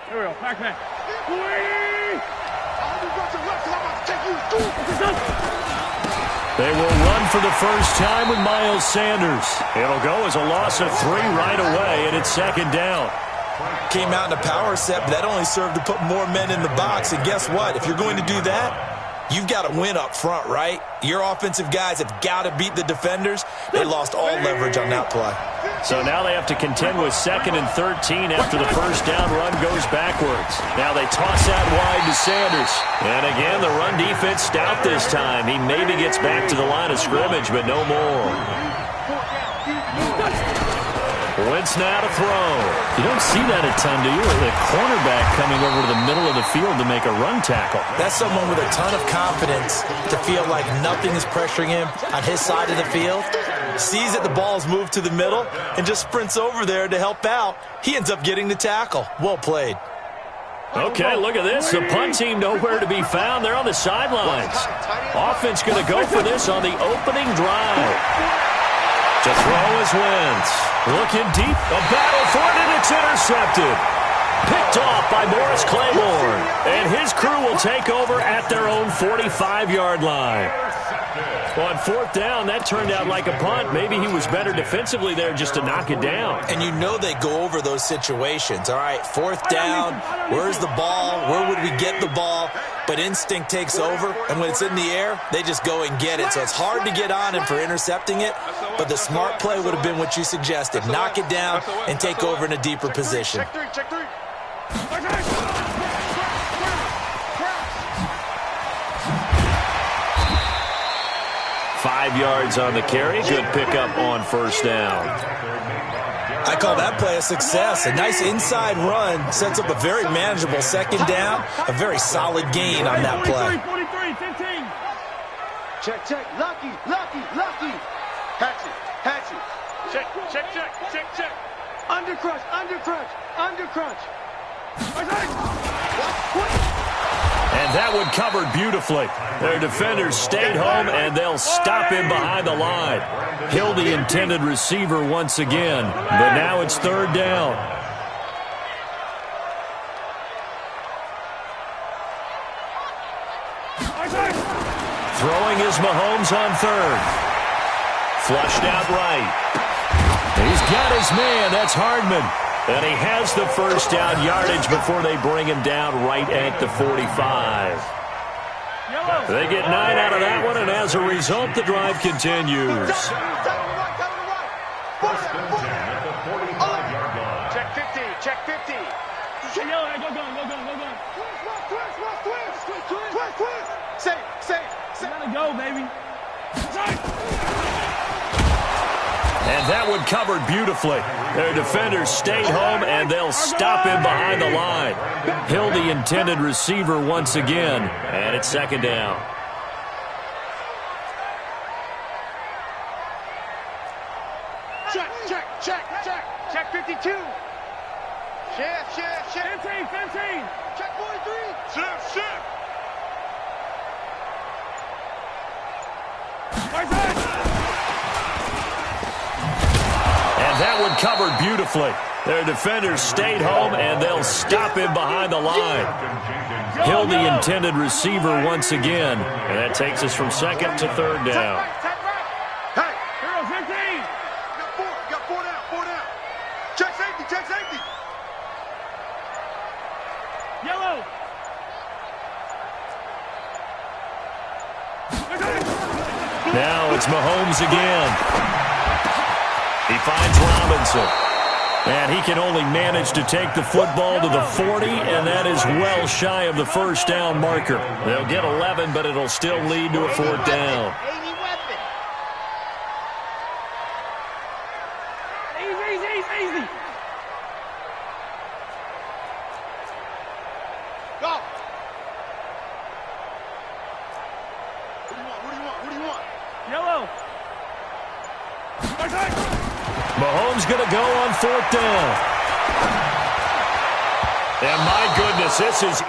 Speaker 8: Here we go, Pac-Man.
Speaker 1: They will run for the first time with Miles Sanders. It'll go as a loss of 3 right away, and it's second down.
Speaker 3: Came out in a power set, but that only served to put more men in the box. And guess what? If you're going to do that, you've got to win up front, right? Your offensive guys have got to beat the defenders. They lost all leverage on that play.
Speaker 1: So now they have to contend with 2nd and 13 after the first down run goes backwards. Now they toss out wide to Sanders. And again, the run defense stout this time. He maybe gets back to the line of scrimmage, but no more. Wentz now to throw. You don't see that a ton, do you? The cornerback coming over to the middle of the field to make a run tackle.
Speaker 3: That's someone with a ton of confidence to feel like nothing is pressuring him on his side of the field. Sees that the ball's moved to the middle and just sprints over there to help out. He ends up getting the tackle. Well played.
Speaker 1: Okay, look at this. The punt team nowhere to be found. They're on the sidelines. Offense going to go for this on the opening drive. To throw is Wentz. Looking deep. A battle for it, and it's intercepted. Picked off by Morris Claiborne. And his crew will take over at their own 45-yard line. Well, on 4th down, that turned out like a punt. Maybe he was better defensively there just to knock it down.
Speaker 3: And you know they go over those situations. All right, 4th down, where's the ball? Where would we get the ball? But instinct takes over, and when it's in the air, they just go and get it. So it's hard to get on him for intercepting it, but the smart play would have been what you suggested. Knock it down and take over in a deeper position.
Speaker 2: Check three.
Speaker 1: 5 yards on the carry. Good pickup on 1st down.
Speaker 3: I call that play a success. A nice inside run sets up a very manageable 2nd down. A very solid gain on that play.
Speaker 8: 43, 15.
Speaker 2: Check. Lucky. Hatch it. Check. Under crunch.
Speaker 1: And that one covered beautifully. Their defenders stayed home, and they'll stop him behind the line. Hill, the intended receiver once again, but now it's 3rd down. Throwing is Mahomes on 3rd. Flushed out right. He's got his man. That's Hardman. And he has the 1st down yardage before they bring him down right at the 45. They get 9 out of that one, and as a result, the drive continues.
Speaker 2: Check 50. Go. Say.
Speaker 8: Gotta go, baby.
Speaker 1: And that one covered beautifully. Their defenders stayed home, and they'll stop him behind the line. Hill, the intended receiver once again, and it's 2nd down.
Speaker 2: Check 52. Shift.
Speaker 8: 15.
Speaker 2: Check 43. Shift.
Speaker 1: And that one covered beautifully. Their defenders stayed home, and they'll stop him behind the line. Hill, the intended receiver once again, and that takes us from 2nd to 3rd down.
Speaker 2: Hey.
Speaker 8: 15.
Speaker 2: Got four down. Check safety.
Speaker 8: Yellow.
Speaker 1: Now it's Mahomes again. He finds Robinson. And he can only manage to take the football to the 40, and that is well shy of the 1st down marker. They'll get 11, but it'll still lead to a 4th down.
Speaker 8: Easy.
Speaker 2: Go. What do you want?
Speaker 8: Yellow.
Speaker 1: Mahomes going to go on 4th down. And my goodness, this is